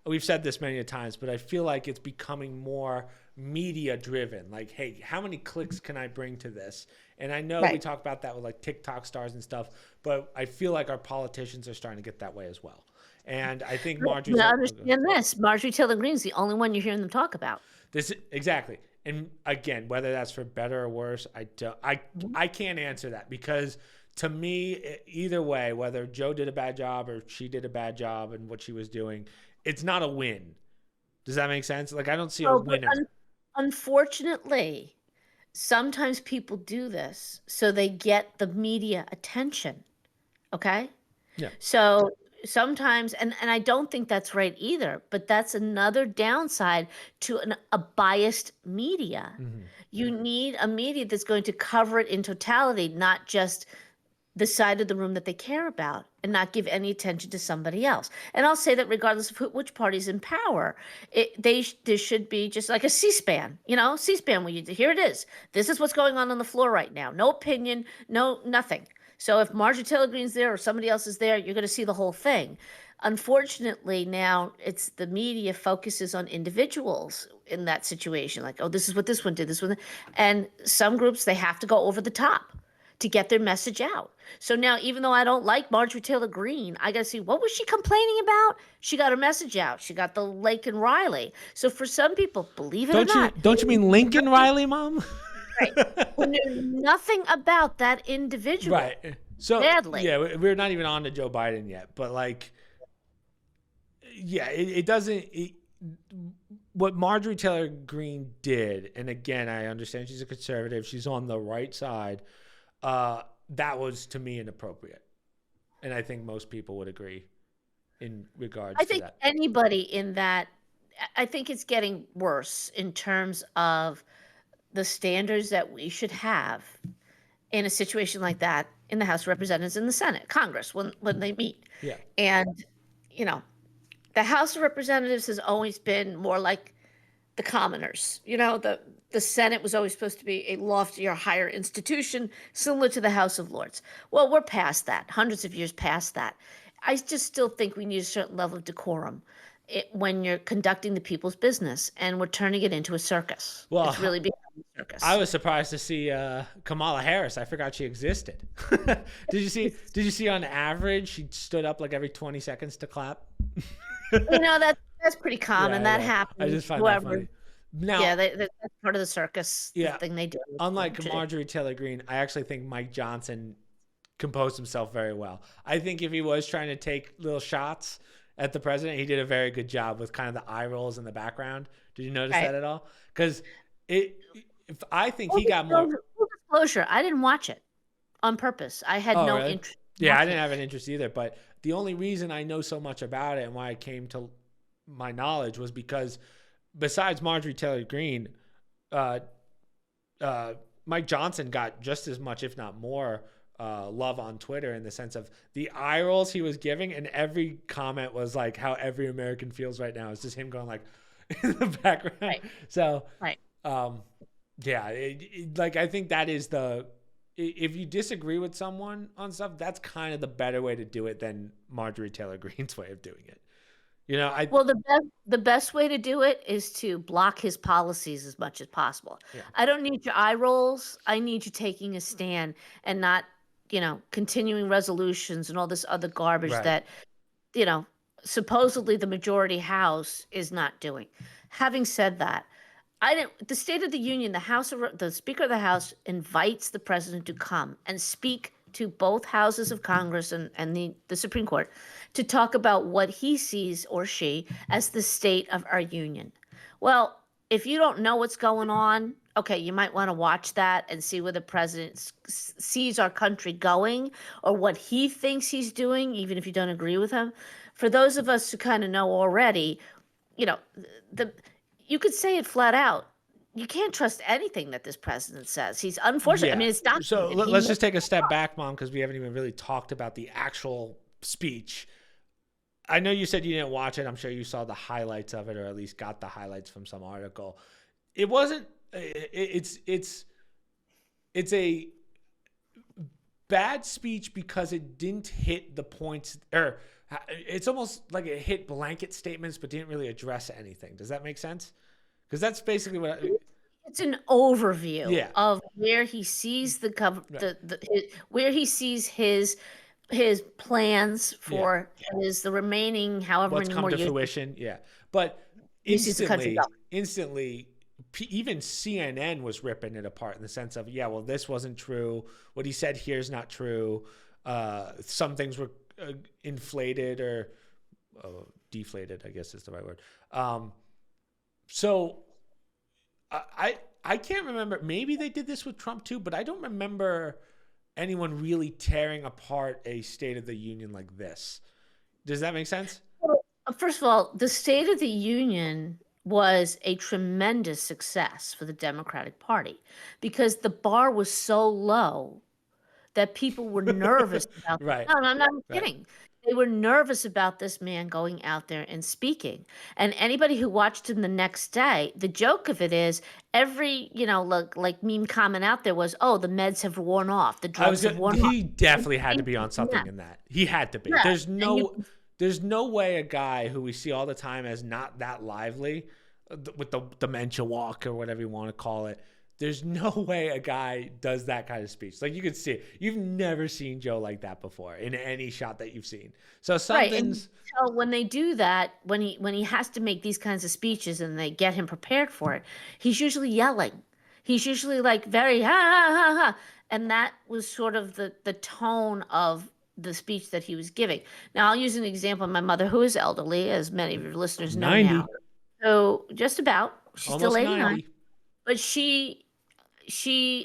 we've said this many times, but I feel like it's becoming more media driven. Like, hey, how many clicks can I bring to this? And I know we talk about that with like TikTok stars and stuff, but I feel like our politicians are starting to get that way as well. And I think But understand this, Marjorie Taylor Greene's the only one you're hearing them talk about. This exactly. And again, whether that's for better or worse, I can't answer that, because to me, either way, whether Joe did a bad job or she did a bad job in what she was doing, it's not a win. Does that make sense? Like, I don't see a winner. Unfortunately, sometimes people do this so they get the media attention. Okay? Yeah. So sometimes, and I don't think that's right either, but that's another downside to a biased media. You need a media that's going to cover it in totality, not just the side of the room that they care about, and not give any attention to somebody else. And I'll say that regardless of which party's in power, there should be just like a C-SPAN, C-SPAN, where here it is. This is what's going on the floor right now. No opinion, no nothing. So if Marjorie Taylor Greene's there or somebody else is there, you're going to see the whole thing. Unfortunately, now it's the media focuses on individuals in that situation. Like, oh, this is what this one did, this one. And some groups, they have to go over the top to get their message out. So now, even though I don't like Marjorie Taylor Greene, I got to see, what was she complaining about? She got her message out. She got the Lake and Riley. So for some people, believe it or not. Don't you mean Lincoln Riley, Mom? Right. Who knew nothing about that individual. Right. So, badly. Yeah, we're not even on to Joe Biden yet. But, like, yeah, it doesn't what Marjorie Taylor Greene did, and again, I understand she's a conservative. She's on the right side. That was, to me, inappropriate. And I think most people would agree in regards to that. I think anybody in that, I think it's getting worse in terms of the standards that we should have in a situation like that in the House of Representatives and the Senate, Congress, when they meet. Yeah. And, the House of Representatives has always been more like the commoners. The Senate was always supposed to be a loftier, higher institution, similar to the House of Lords. Well, we're past that, hundreds of years past that. I just still think we need a certain level of decorum when you're conducting the people's business, and we're turning it into a circus. Well, it's really becoming a circus. I was surprised to see Kamala Harris. I forgot she existed. Did you see on average she stood up like every 20 seconds to clap? That's pretty common. That happens. I just find that funny. Now, that's part of the circus thing they do. Unlike Marjorie Taylor Greene, I actually think Mike Johnson composed himself very well. I think if he was trying to take little shots at the president, he did a very good job with kind of the eye rolls in the background. Did you notice that at all? Because I think he got more disclosure. I didn't watch it on purpose. I had no interest. Yeah, I didn't have an interest either. But the only reason I know so much about it and why it came to my knowledge was because besides Marjorie Taylor Greene, Mike Johnson got just as much, if not more, love on Twitter, in the sense of the eye rolls he was giving, and every comment was like how every American feels right now. It's just him going like in the background. Right. So, right. Yeah, like I think that is if you disagree with someone on stuff, that's kind of the better way to do it than Marjorie Taylor Greene's way of doing it. Well, the best way to do it is to block his policies as much as possible. Yeah. I don't need your eye rolls. I need you taking a stand and not, continuing resolutions and all this other garbage that, supposedly the majority House is not doing. Having said that, the State of the Union, the Speaker of the House invites the president to come and speak to both houses of Congress and the Supreme Court to talk about what he sees, or she, as the state of our union. Well, if you don't know what's going on, okay, you might want to watch that and see where the president sees our country going, or what he thinks he's doing, even if you don't agree with him. For those of us who kind of know already, you could say it flat out. You can't trust anything that this president says. He's unfortunate. Yeah. I mean, it's not. So let's just take a step back, Mom, because we haven't even really talked about the actual speech. I know you said you didn't watch it. I'm sure you saw the highlights of it, or at least got the highlights from some article. It wasn't. It's a bad speech because it didn't hit the points, or it's almost like it hit blanket statements but didn't really address anything. Does that make sense? Because that's basically what it's an overview of where he sees where he sees his his plans Yeah. for the remaining however What's many come more to years fruition. Yeah. But he sees the country go. instantly, even CNN was ripping it apart in the sense of, yeah, well, this wasn't true. What he said here is not true. Some things were inflated or deflated, I guess is the right word. So I can't remember. Maybe they did this with Trump too, but I don't remember anyone really tearing apart a State of the Union like this. Does that make sense? Well, first of all, the State of the Union was a tremendous success for the Democratic Party because the bar was so low that people were nervous about this. Right. No, no, I'm not Right. kidding. They were nervous about this man going out there and speaking. And anybody who watched him the next day, the joke of it is every, like meme comment out there was, oh, the meds have worn off, the drugs have worn off. He definitely had to And be on something yeah, in that. He had to be. yeah. And you There's no way a guy who we see all the time as not that lively with the dementia walk or whatever you want to call it. There's no way a guy does that kind of speech. Like you could see it. You've never seen Joe like that before in any shot that you've seen. So right. And something's so when they do that, when he has to make these kinds of speeches and they get him prepared for it, he's usually yelling. He's usually like very ha ha ha ha. And that was sort of the tone of the speech that he was giving. Now I'll use an example of my mother, who is elderly, as many of your listeners know 90, now. So just about, she's still almost 89, 90. but she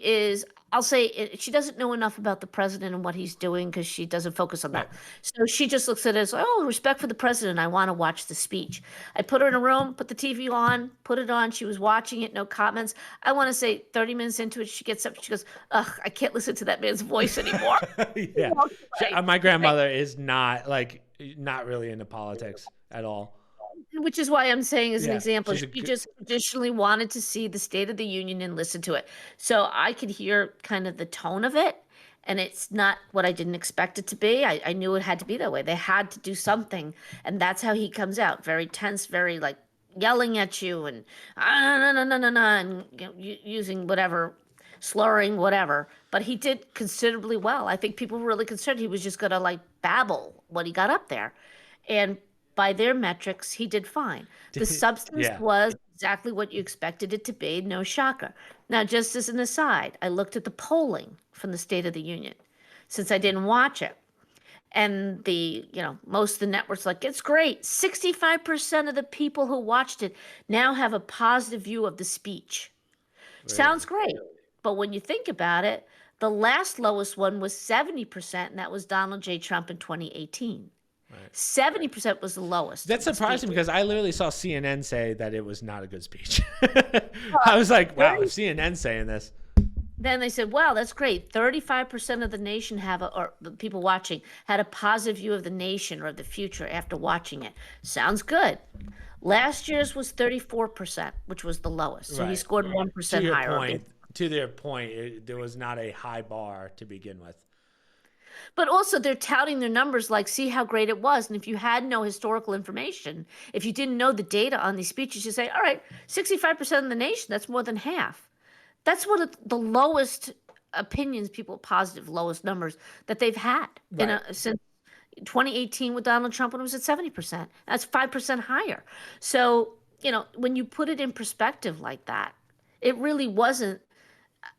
is, I'll say she doesn't know enough about the president and what he's doing because she doesn't focus on Right. that. So she just looks at it as, oh, respect for the president. I want to watch the speech. I put her in a room, put the TV on, put it on. She was watching it, no comments. I want to say 30 minutes into it, she gets up, she goes, ugh, I can't listen to that man's voice anymore. Yeah. My grandmother is not really into politics at all. Which is why I'm saying, as an Yeah. example, She's a she good, just traditionally wanted to see the State of the Union and listen to it. So I could hear kind of the tone of it, and it's not what I didn't expect it to be. I knew it had to be that way. They had to do something, and that's how he comes out, very tense, very like yelling at you and no no no no no, and using whatever, slurring whatever. But he did considerably well. I think people were really concerned he was just gonna like babble when he got up there, and by their metrics, he did fine. The substance yeah. was exactly what you expected it to be, no shocker. Now, just as an aside, I looked at the polling from the State of the Union since I didn't watch it. And most of the networks like, it's great. 65% of the people who watched it now have a positive view of the speech. Sounds Really. great. But when you think about it, the last lowest one was 70%, and that was Donald J. Trump in 2018. Right. 70% was the lowest. That's of the surprising speeches. because I literally saw CNN say that it was not a good speech. I was like, wow, if CNN's saying this. Then they said, wow, that's great. 35% of the nation or the people watching had a positive view of the nation or of the future after watching it. Sounds good. Last year's was 34%, which was the lowest. So he Right. scored 1% higher. To their point, there was not a high bar to begin with. But also, they're touting their numbers like, see how great it was. And if you had no historical information, if you didn't know the data on these speeches, you say, all right, 65% of the nation, that's more than half. That's the lowest opinions, people positive, lowest numbers that they've had Right. since 2018 with Donald Trump when it was at 70%. That's 5% higher. So, when you put it in perspective like that, it really wasn't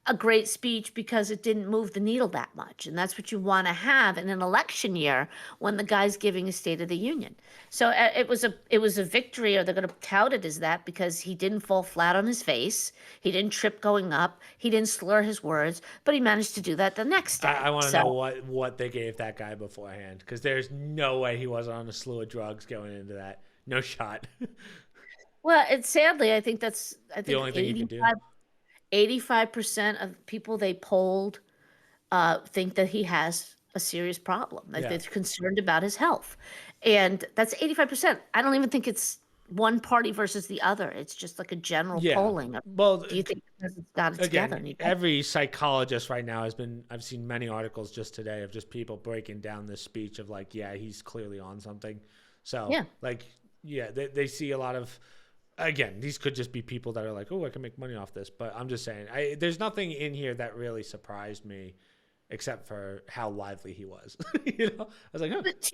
a great speech because it didn't move the needle that much. And that's what you want to have in an election year when the guy's giving a State of the Union. So it was a victory, or they're going to tout it as that, because he didn't fall flat on his face. He didn't trip going up. He didn't slur his words, but he managed to do that the next day. I want to know what they gave that guy beforehand, because there's no way he wasn't on a slew of drugs going into that. No shot. Well, sadly, I think The only thing you can do. 85% of people they polled think that he has a serious problem. Like, Yeah. they're concerned about his health. And that's 85%. I don't even think it's one party versus the other. It's just like a general Yeah. polling of, Well, do you think the president's got it together? And again, every psychologist right now I've seen many articles just today of just people breaking down this speech of like, yeah, he's clearly on something. So, Yeah. like, yeah, they see a lot of, again, these could just be people that are like, oh, I can make money off this. But I'm just saying, there's nothing in here that really surprised me except for how lively he was. You know, I was like, huh, But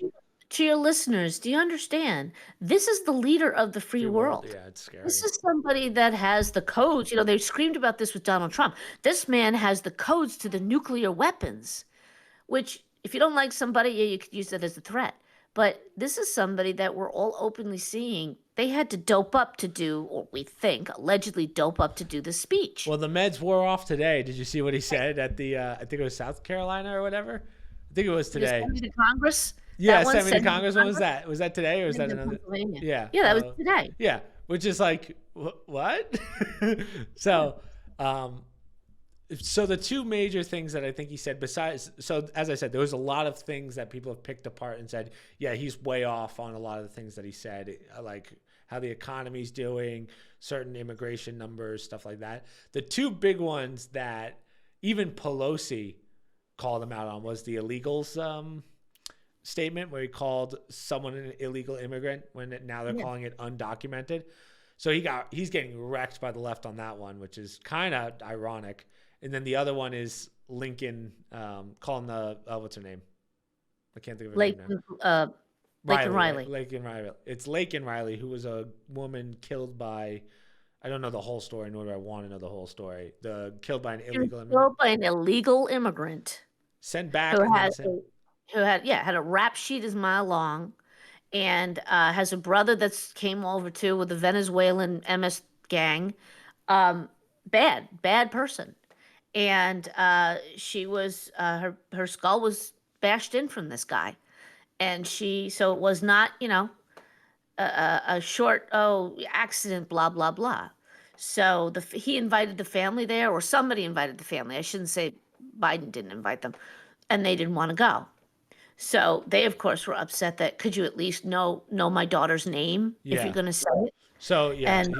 to your listeners, do you understand? This is the leader of the free free world. world. Yeah, it's scary. This is somebody that has the codes. You know, they screamed about this with Donald Trump. This man has the codes to the nuclear weapons, which, if you don't like somebody, yeah, you could use that as a threat. But this is somebody that we're all openly seeing. They had to dope up to do, or we think, allegedly dope up to do the speech. Well, the meds wore off today. Did you see what he said at the, I think it was South Carolina or whatever? I think it was today. Send me to Congress. Yeah, That one send me to sent me to Congress. When was that? Was that today or was that in another? Pennsylvania. Yeah. Yeah, that was today. Yeah, which is like, what? So, so the two major things that I think he said besides, so as I said, there was a lot of things that people have picked apart and said, yeah, he's way off on a lot of the things that he said, like how the economy's doing, certain immigration numbers, stuff like that. The two big ones that even Pelosi called him out on was the illegals statement, where he called someone an illegal immigrant when now they're calling it undocumented. So he's getting wrecked by the left on that one, which is kind of ironic. And then the other one is Lincoln calling the what's her name? I can't think of her name now. Laken Riley. Laken Riley. It's Laken Riley, who was a woman killed by, I don't know the whole story, nor do I want to know the whole story. Killed by an illegal immigrant. Killed by an illegal immigrant. Sent back. Who had a rap sheet as mile long, and has a brother that's came over too with the Venezuelan MS gang. Bad person. And she was her skull was bashed in from this guy, and so it was not, you know, a short accident, blah blah blah. So he invited the family there, or somebody invited the family. I shouldn't say Biden didn't invite them, and they didn't want to go. So they, of course, were upset that, could you at least know my daughter's name if you're going to say it? So yeah, And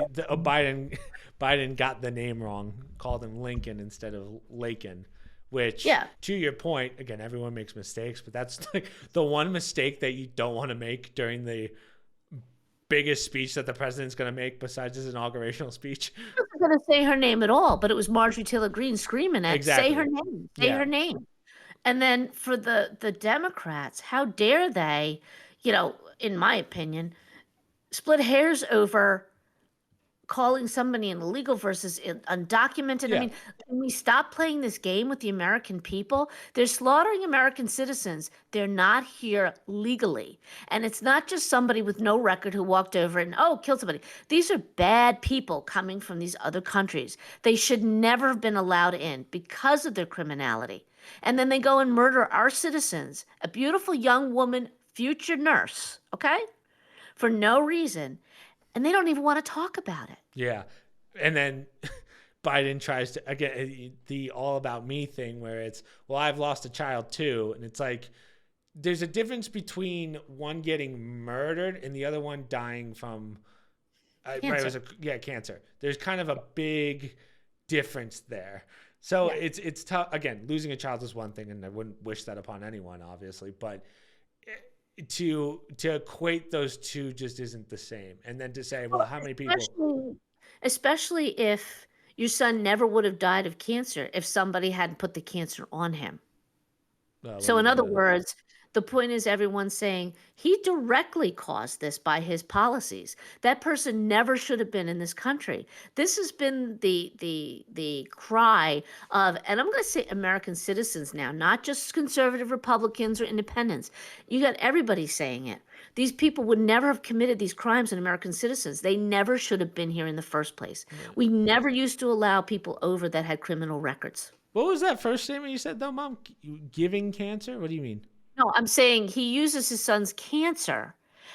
Biden got the name wrong, called him Lincoln instead of Laken, which, to your point, again, everyone makes mistakes, but that's like the one mistake that you don't want to make during the biggest speech that the president's going to make besides his inaugurational speech. I wasn't going to say her name at all, but it was Marjorie Taylor Greene screaming at, Exactly. say her name, say her name. And then for the Democrats, how dare they, you know, in my opinion, split hairs over calling somebody an illegal versus undocumented. I mean, can we stop playing this game with the American people? They're slaughtering American citizens. They're not here legally. And it's not just somebody with no record who walked over and, killed somebody. These are bad people coming from these other countries. They should never have been allowed in because of their criminality. And then they go and murder our citizens, a beautiful young woman, future nurse, okay, for no reason. And they don't even want to talk about it. Yeah. And then Biden tries to, again, the all about me thing where it's, well, I've lost a child too. And it's like, there's a difference between one getting murdered and the other one dying from cancer. Cancer. There's kind of a big difference there. So it's tough. Again, losing a child is one thing, and I wouldn't wish that upon anyone, obviously. But to equate those two just isn't the same. And then to say, well, how many people? Especially if your son never would have died of cancer if somebody hadn't put the cancer on him. So in other words, the point is everyone's saying he directly caused this by his policies. That person never should have been in this country. This has been the cry of, and I'm going to say American citizens now, not just conservative Republicans or independents. You got everybody saying it. These people would never have committed these crimes in American citizens. They never should have been here in the first place. We never used to allow people over that had criminal records. What was that first statement you said, though, Mom? Giving cancer? What do you mean? No, I'm saying he uses his son's cancer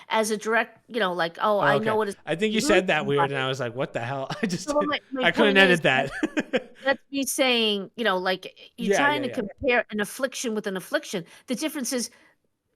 as a direct, you know, like, I know what it's. I think you said that weird, and I was like, what the hell? I couldn't point edit that. That's me saying, you know, like you're trying to compare an affliction with an affliction. The difference is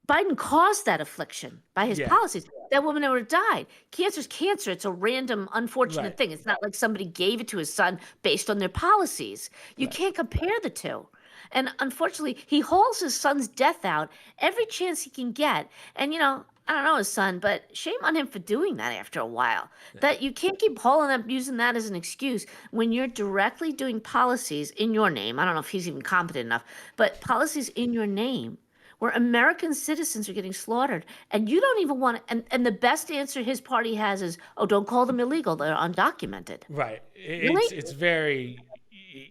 Biden caused that affliction by his policies. That woman never died. Cancer's cancer. It's a random, unfortunate thing. It's not like somebody gave it to his son based on their policies. You can't compare the two. And unfortunately, he hauls his son's death out every chance he can get. And, you know, I don't know his son, but shame on him for doing that after a while. That you can't keep hauling up using that as an excuse when you're directly doing policies in your name. I don't know if he's even competent enough, but policies in your name where American citizens are getting slaughtered and you don't even want to, and the best answer his party has is, oh, don't call them illegal. They're undocumented. Right. Really? It's very,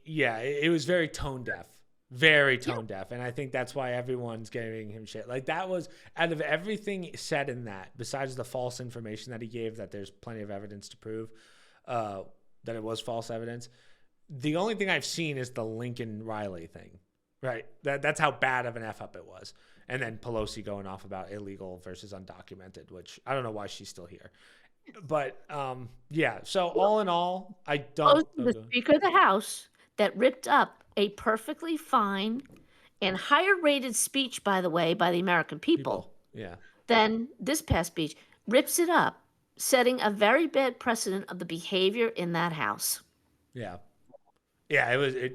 yeah, it was very tone deaf. Very Yeah. tone deaf. And I think that's why everyone's giving him shit. Like, that was, out of everything said in that, besides the false information that he gave, that there's plenty of evidence to prove that it was false evidence, the only thing I've seen is the Lincoln Riley thing. Right. That's how bad of an F up it was. And then Pelosi going off about illegal versus undocumented, which I don't know why she's still here. But yeah, so all in all, I don't. The Speaker of the House that ripped up a perfectly fine and higher rated speech, by the way, by the American people Yeah. than this past speech, rips it up, setting a very bad precedent of the behavior in that House. Yeah. Yeah.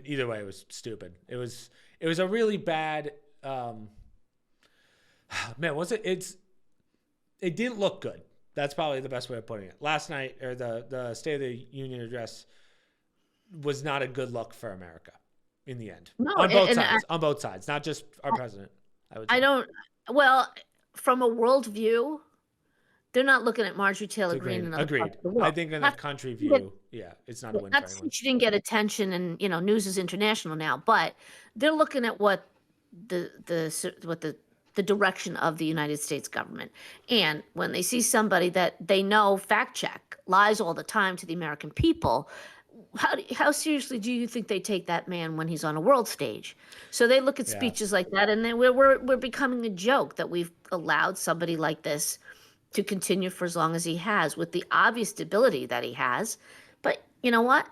Either way, it was stupid. It was a really bad. Man, it didn't look good. That's probably the best way of putting it. Last night, or the State of the Union address, was not a good look for America in the end. No, on both sides. On both sides, not just our president. I don't. Well, from a world view, they're not looking at Marjorie Taylor Greene and other Agreed. parts of the world. I think in a country view, yeah, it's not a win for Not anyone. that she didn't get attention, and news is international now, but they're looking at what the direction of the United States government. And when they see somebody that they know fact check lies all the time to the American people, how seriously do you think they take that man when he's on a world stage? So they look at speeches like that, and then we're becoming a joke that we've allowed somebody like this to continue for as long as he has, with the obvious stability that he has. But you know what?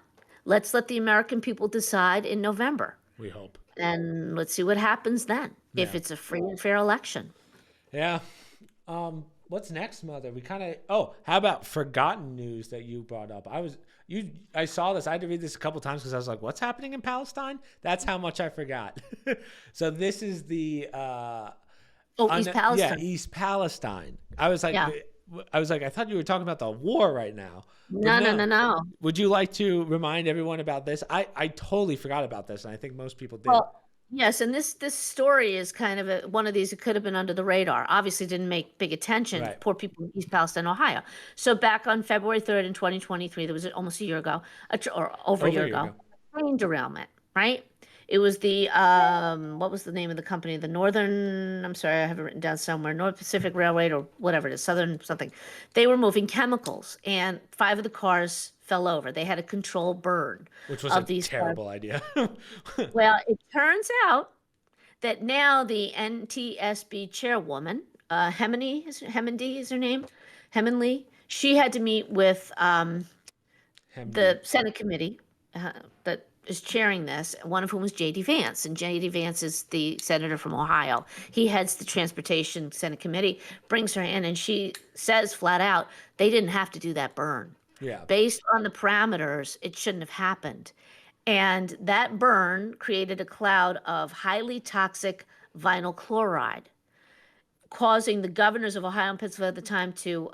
Let's let the American people decide in November. We hope. And let's see what happens then, if it's a free and fair election. Yeah. What's next, Mother? How about forgotten news that you brought up? I saw this. I had to read this a couple times because I was like, what's happening in Palestine? That's how much I forgot. So this is the East Palestine. Yeah, East Palestine. I was like, I thought you were talking about the war right now. No. Would you like to remind everyone about this? I totally forgot about this, and I think most people did. Well, yes, and this story is kind of one of these that could have been under the radar. Obviously didn't make big attention. Right. Poor people in East Palestine, Ohio. So back on February 3rd in 2023, there was almost a year ago, or over a year ago, train derailment, right? It was the, what was the name of the company? The I'm sorry, I have it written down somewhere, North Pacific Railway or whatever it is, Southern something. They were moving chemicals, and 5 of the cars fell over. They had a controlled burn. Which was a terrible idea. Well, it turns out that now the NTSB Chairwoman, Hemendy is her name, Hemenly, she had to meet with the Senate committee that is chairing this, one of whom was J.D. Vance. And J.D. Vance is the senator from Ohio. He heads the Transportation Senate Committee, brings her in, and she says flat out, they didn't have to do that burn. Yeah. Based on the parameters, it shouldn't have happened. And that burn created a cloud of highly toxic vinyl chloride, causing the governors of Ohio and Pennsylvania at the time to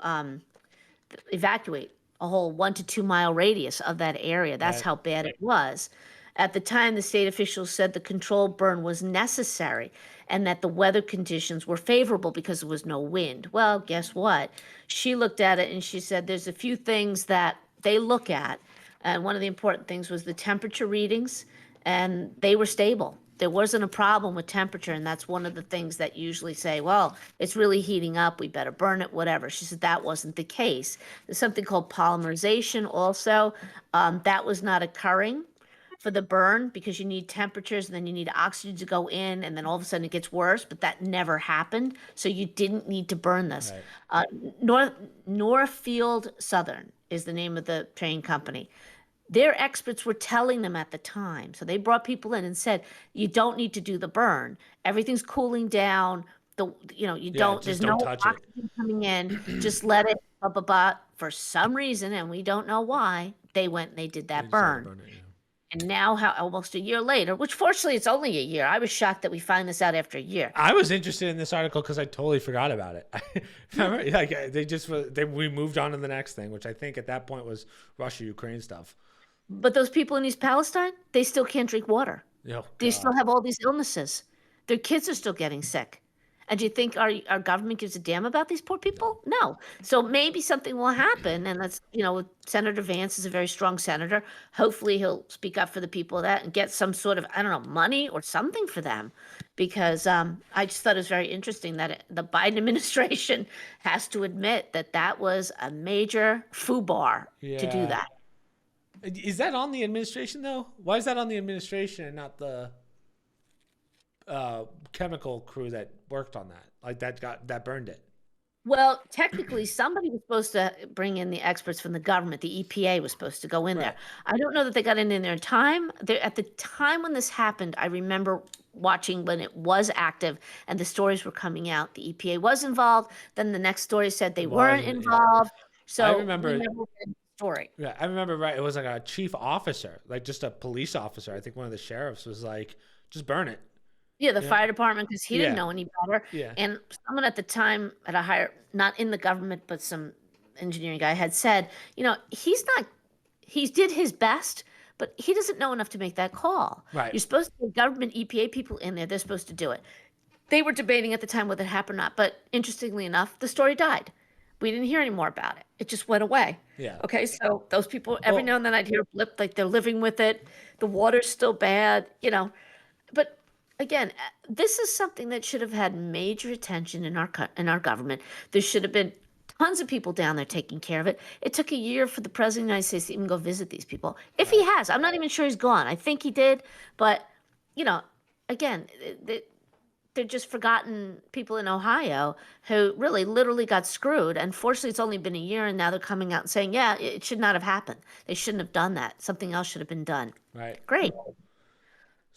evacuate a whole 1 to 2 mile radius of that area. That's how bad it was. At the time, the state officials said the controlled burn was necessary and that the weather conditions were favorable because there was no wind. Well, guess what? She looked at it and she said there's a few things that they look at. And one of the important things was the temperature readings, and they were stable. There wasn't a problem with temperature, and that's one of the things that usually say, well, it's really heating up, we better burn it, whatever. She said that wasn't the case. There's something called polymerization also. That was not occurring for the burn because you need temperatures, and then you need oxygen to go in, and then all of a sudden it gets worse, but that never happened. So you didn't need to burn this. Right. Northfield Southern is the name of the train company. Their experts were telling them at the time. So they brought people in and said, you don't need to do the burn. Everything's cooling down. There's no oxygen coming in. Just let it, blah, blah, blah. For some reason, and we don't know why, they went and they did that burn. And now, how almost a year later, which fortunately it's only a year. I was shocked that we find this out after a year. I was interested in this article because I totally forgot about it. Remember, like we moved on to the next thing, which I think at that point was Russia-Ukraine stuff. But those people in East Palestine, they still can't drink water. Oh, They God. still have all these illnesses. Their kids are still getting sick. And do you think our government gives a damn about these poor people? No. So maybe something will happen. And that's, Senator Vance is a very strong senator. Hopefully he'll speak up for the people of that and get some sort of, I don't know, money or something for them. Because I just thought it was very interesting that the Biden administration has to admit that that was a major foobar to do Yeah. that. Is that on the administration though? Why is that on the administration and not the chemical crew that worked on that? Like that burned it. Well, technically, somebody was supposed to bring in the experts from the government. The EPA was supposed to go in there. Right. I don't know that they got in there in time. At the time when this happened, I remember watching when it was active and the stories were coming out. The EPA was involved. Then the next story said they weren't Wasn't, yeah. involved. So I remember- we never read the story. Yeah, I remember. Right, it was like a chief officer, like just a police officer. I think one of the sheriffs was like, "Just burn it." Yeah, the fire department, because he didn't Yeah. know any better. Yeah. And someone at the time at a higher, not in the government, but some engineering guy had said, he did his best, but he doesn't know enough to make that call. Right. You're supposed to get government EPA people in there. They're supposed to do it. They were debating at the time whether it happened or not. But interestingly enough, the story died. We didn't hear any more about it. It just went away. Yeah. Okay, so those people, every Well- now and then I'd hear a blip, like they're living with it. The water's still bad, But again, this is something that should have had major attention in our government. There should have been tons of people down there taking care of it. It took a year for the president of the United States to even go visit these people. If he has, I'm not even sure he's gone. I think he did, but again, they're just forgotten people in Ohio who really literally got screwed. And fortunately, it's only been a year, and now they're coming out and saying, yeah, it should not have happened. They shouldn't have done that. Something else should have been done. Right. Great.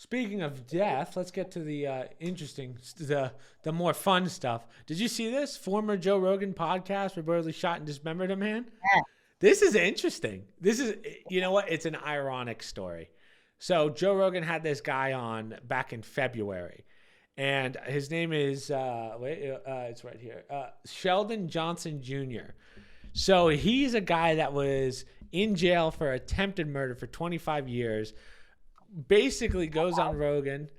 Speaking of death, let's get to the interesting, the more fun stuff. Did you see this? Former Joe Rogan podcast reportedly shot and dismembered a man. Yeah. This is interesting. This is, you know what? It's an ironic story. So Joe Rogan had this guy on back in February, and his name is it's right here, Sheldon Johnson Jr. So he's a guy that was in jail for attempted murder for 25 years. Basically goes on Rogan,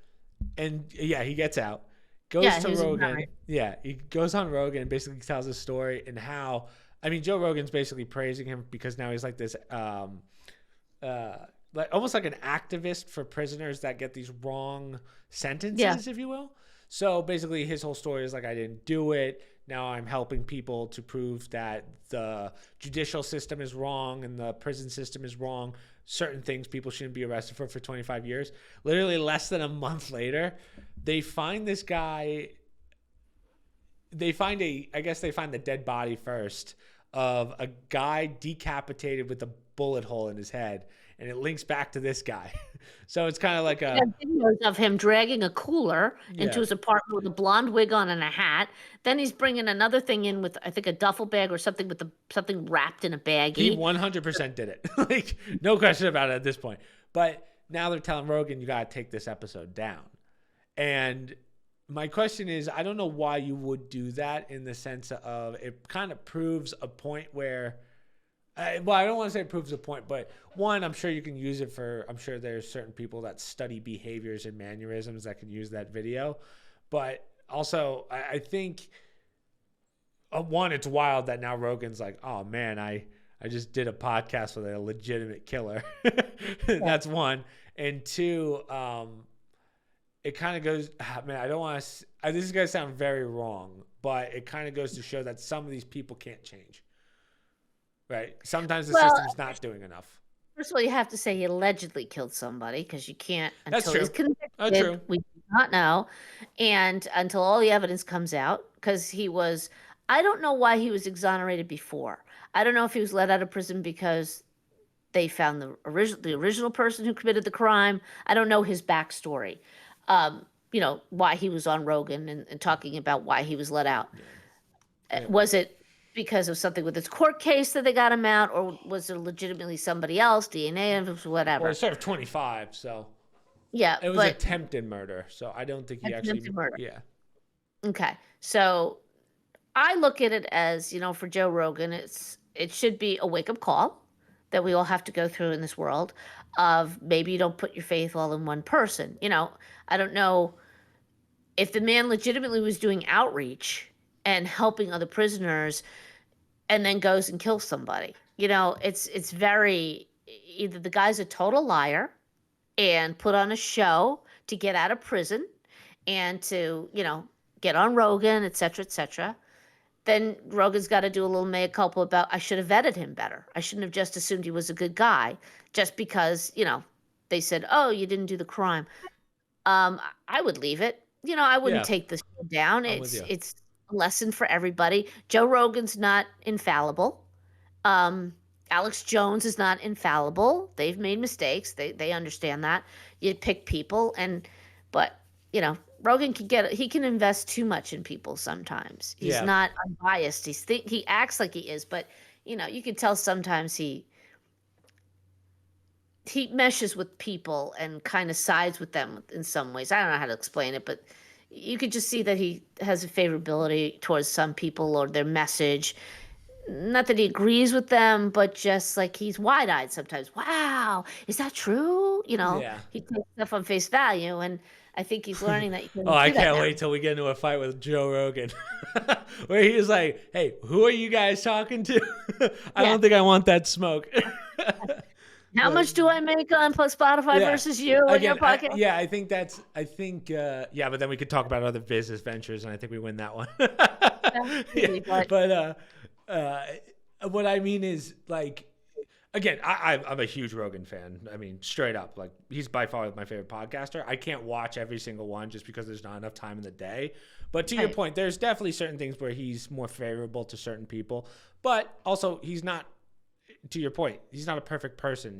and he gets out. Goes to Rogan. Yeah, he goes on Rogan and basically tells his story and how. I mean, Joe Rogan's basically praising him because now he's like this, like almost like an activist for prisoners that get these wrong sentences, if you will. So basically, his whole story is like, I didn't do it. Now I'm helping people to prove that the judicial system is wrong and the prison system is wrong. Certain things people shouldn't be arrested for 25 years. Literally less than a month later, they find this guy. They find the dead body first of a guy decapitated with a bullet hole in his head. And it links back to this guy. So it's kind of like videos of him dragging a cooler into his apartment with a blonde wig on and a hat. Then he's bringing another thing in with, I think, a duffel bag or something with something wrapped in a baggie. He 100% did it. Like, no question about it at this point. But now they're telling Rogan, you got to take this episode down. And my question is, I don't know why you would do that, in the sense of it kind of proves a point where, I don't want to say it proves a point, but one, I'm sure you can use it for, I'm sure there's certain people that study behaviors and mannerisms that can use that video. But also, I think, one, it's wild that now Rogan's like, oh man, I just did a podcast with a legitimate killer. That's one. And two, it kind of goes, man, I don't want to, this is going to sound very wrong, but it kind of goes to show that some of these people can't change. Right. Sometimes the system's not doing enough. First of all, you have to say he allegedly killed somebody, because you can't until he's convicted. That's true. We do not know. And until all the evidence comes out, because I don't know why he was exonerated before. I don't know if he was let out of prison because they found the original person who committed the crime. I don't know his backstory. Why he was on Rogan and talking about why he was let out. Was it because of something with his court case that they got him out, or was it legitimately somebody else, DNA and whatever? Well, he served 25, so Yeah, it was but attempted murder. So I don't think he actually. attempted murder. Yeah. Okay, so I look at it as, for Joe Rogan, it should be a wake up call that we all have to go through in this world of maybe you don't put your faith all in one person. I don't know if the man legitimately was doing outreach and helping other prisoners and then goes and kills somebody. It's very either the guy's a total liar and put on a show to get out of prison and to, get on Rogan, et cetera, et cetera. Then Rogan's got to do a little mea culpa about I should have vetted him better. I shouldn't have just assumed he was a good guy just because, they said, oh, you didn't do the crime. I would leave it. I wouldn't Yeah. take this down. I'm with you. It's a lesson for everybody. Joe Rogan's not infallible. Alex Jones is not infallible. They've made mistakes. They understand that. You pick people but Rogan he can invest too much in people sometimes. He's Yeah. not unbiased. He acts like he is, but you can tell sometimes he meshes with people and kind of sides with them in some ways. I don't know how to explain it, but you could just see that he has a favorability towards some people or their message. Not that he agrees with them, but just like he's wide-eyed sometimes. Wow, is that true? Yeah. He takes stuff on face value, and I think he's learning that you can Oh, I do that can't now. wait till we get into a fight with Joe Rogan, where he's like, "Hey, who are you guys talking to? I don't think I want that smoke." How much do I make on Spotify versus you and your podcast? I think but then we could talk about other business ventures, and I think we win that one. What I mean is, like, again, I'm a huge Rogan fan. I mean, straight up, like, he's by far my favorite podcaster. I can't watch every single one just because there's not enough time in the day. But to your point, there's definitely certain things where he's more favorable to certain people. But also, he's not, to your point, he's not a perfect person.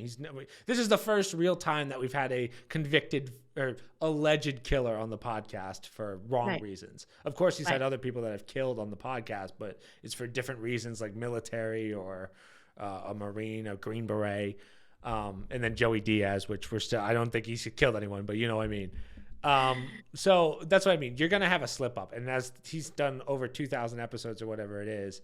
This is the first real time that we've had a convicted or alleged killer on the podcast for wrong reasons. Of course, he's had other people that have killed on the podcast, but it's for different reasons, like military or a Marine, a Green Beret, and then Joey Diaz, which I don't think he's killed anyone, but you know what I mean. So that's what I mean. You're going to have a slip up. And as he's done over 2,000 episodes or whatever it is,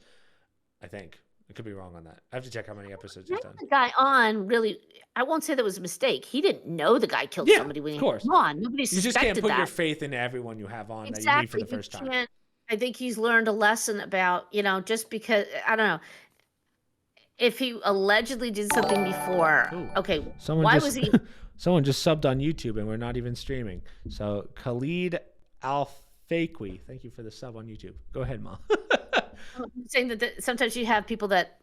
I think. I could be wrong on that. I have to check how many episodes he's done. The guy on really, I won't say that was a mistake. He didn't know the guy killed somebody when he was on. Nobody suspected that. You just can't put your faith in everyone you have on that you meet for the first time. I think he's learned a lesson about, just because, I don't know, if he allegedly did something before, okay, was he? Someone just subbed on YouTube and we're not even streaming. So Khalid Al-Fakwi, thank you for the sub on YouTube. Go ahead, Mom. I'm saying that sometimes you have people that,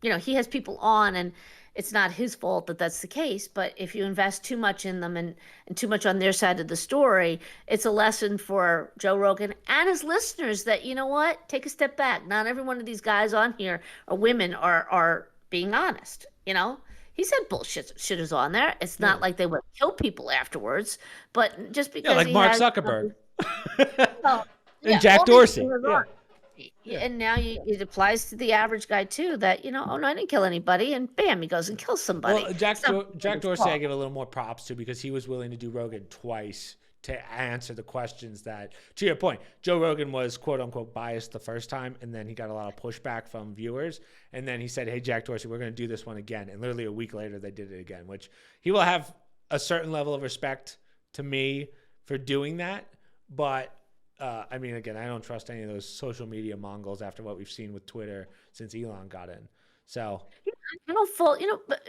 he has people on and it's not his fault that that's the case. But if you invest too much in them and too much on their side of the story, it's a lesson for Joe Rogan and his listeners that, you know what, take a step back. Not every one of these guys on here or women are being honest. He said bullshit is on there. It's not like they would kill people afterwards, but just because like Mark Zuckerberg and Jack all Dorsey. And now it applies to the average guy too. That oh no, I didn't kill anybody, and bam, he goes and kills somebody. Well, Jack Dorsey, I give a little more props to because he was willing to do Rogan twice to answer the questions that, to your point, Joe Rogan was quote unquote biased the first time, and then he got a lot of pushback from viewers, and then he said, "Hey, Jack Dorsey, we're going to do this one again," and literally a week later they did it again, which he will have a certain level of respect to me for doing that, but. I mean, again, I don't trust any of those social media Mongols after what we've seen with Twitter since Elon got in. So I don't fault, but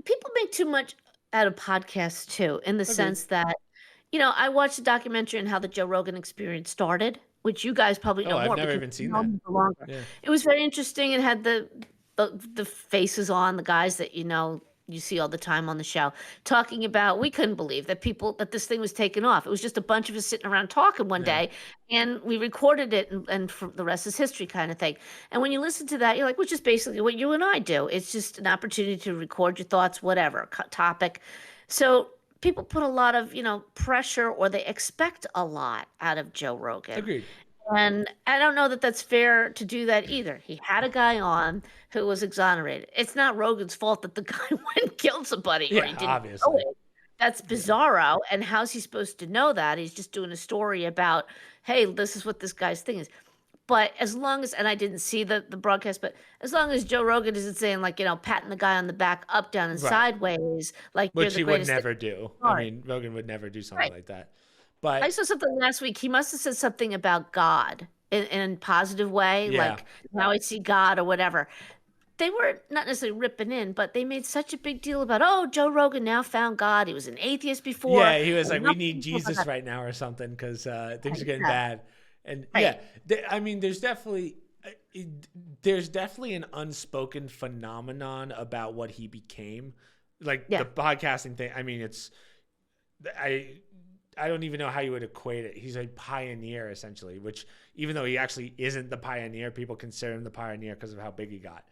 people make too much out of podcasts too, in the sense that, I watched a documentary on how the Joe Rogan experience started, which you guys probably know more. I've never even seen that. Yeah. It was very interesting. It had the faces on, the guys that you see all the time on the show, talking about, we couldn't believe that this thing was taken off. It was just a bunch of us sitting around talking one day, and we recorded it, and for the rest is history kind of thing. And when you listen to that, you're like, which is basically what you and I do. It's just an opportunity to record your thoughts, whatever topic. So people put a lot of, pressure, or they expect a lot out of Joe Rogan. Agreed. And I don't know that that's fair to do that either. He had a guy on who was exonerated. It's not Rogan's fault that the guy went and killed somebody or Yeah, he didn't know obviously. it. That's Yeah. bizarro. And how's he supposed to know that? He's just doing a story about, hey, this is what this guy's thing is. But as long as, and I didn't see the broadcast, but as long as Joe Rogan isn't saying like, patting the guy on the back, up, down, and Right. sideways, like you're Which the he would greatest thing. never do. I mean, Rogan would never do something Right. like that. I But saw something last week. He must have said something about God in a positive way, yeah, like now I see God or whatever. They were not necessarily ripping in, but they made such a big deal about, oh, Joe Rogan now found God. He was an atheist before. yeah, he was like, And we now need people Jesus got- right now or something because things are getting Yeah. bad. And Right. yeah, I mean, there's definitely an unspoken phenomenon about what he became, like Yeah. the podcasting thing. I mean, I don't even know how you would equate it. He's a pioneer essentially, which even though he actually isn't the pioneer, people consider him the pioneer because of how big he got.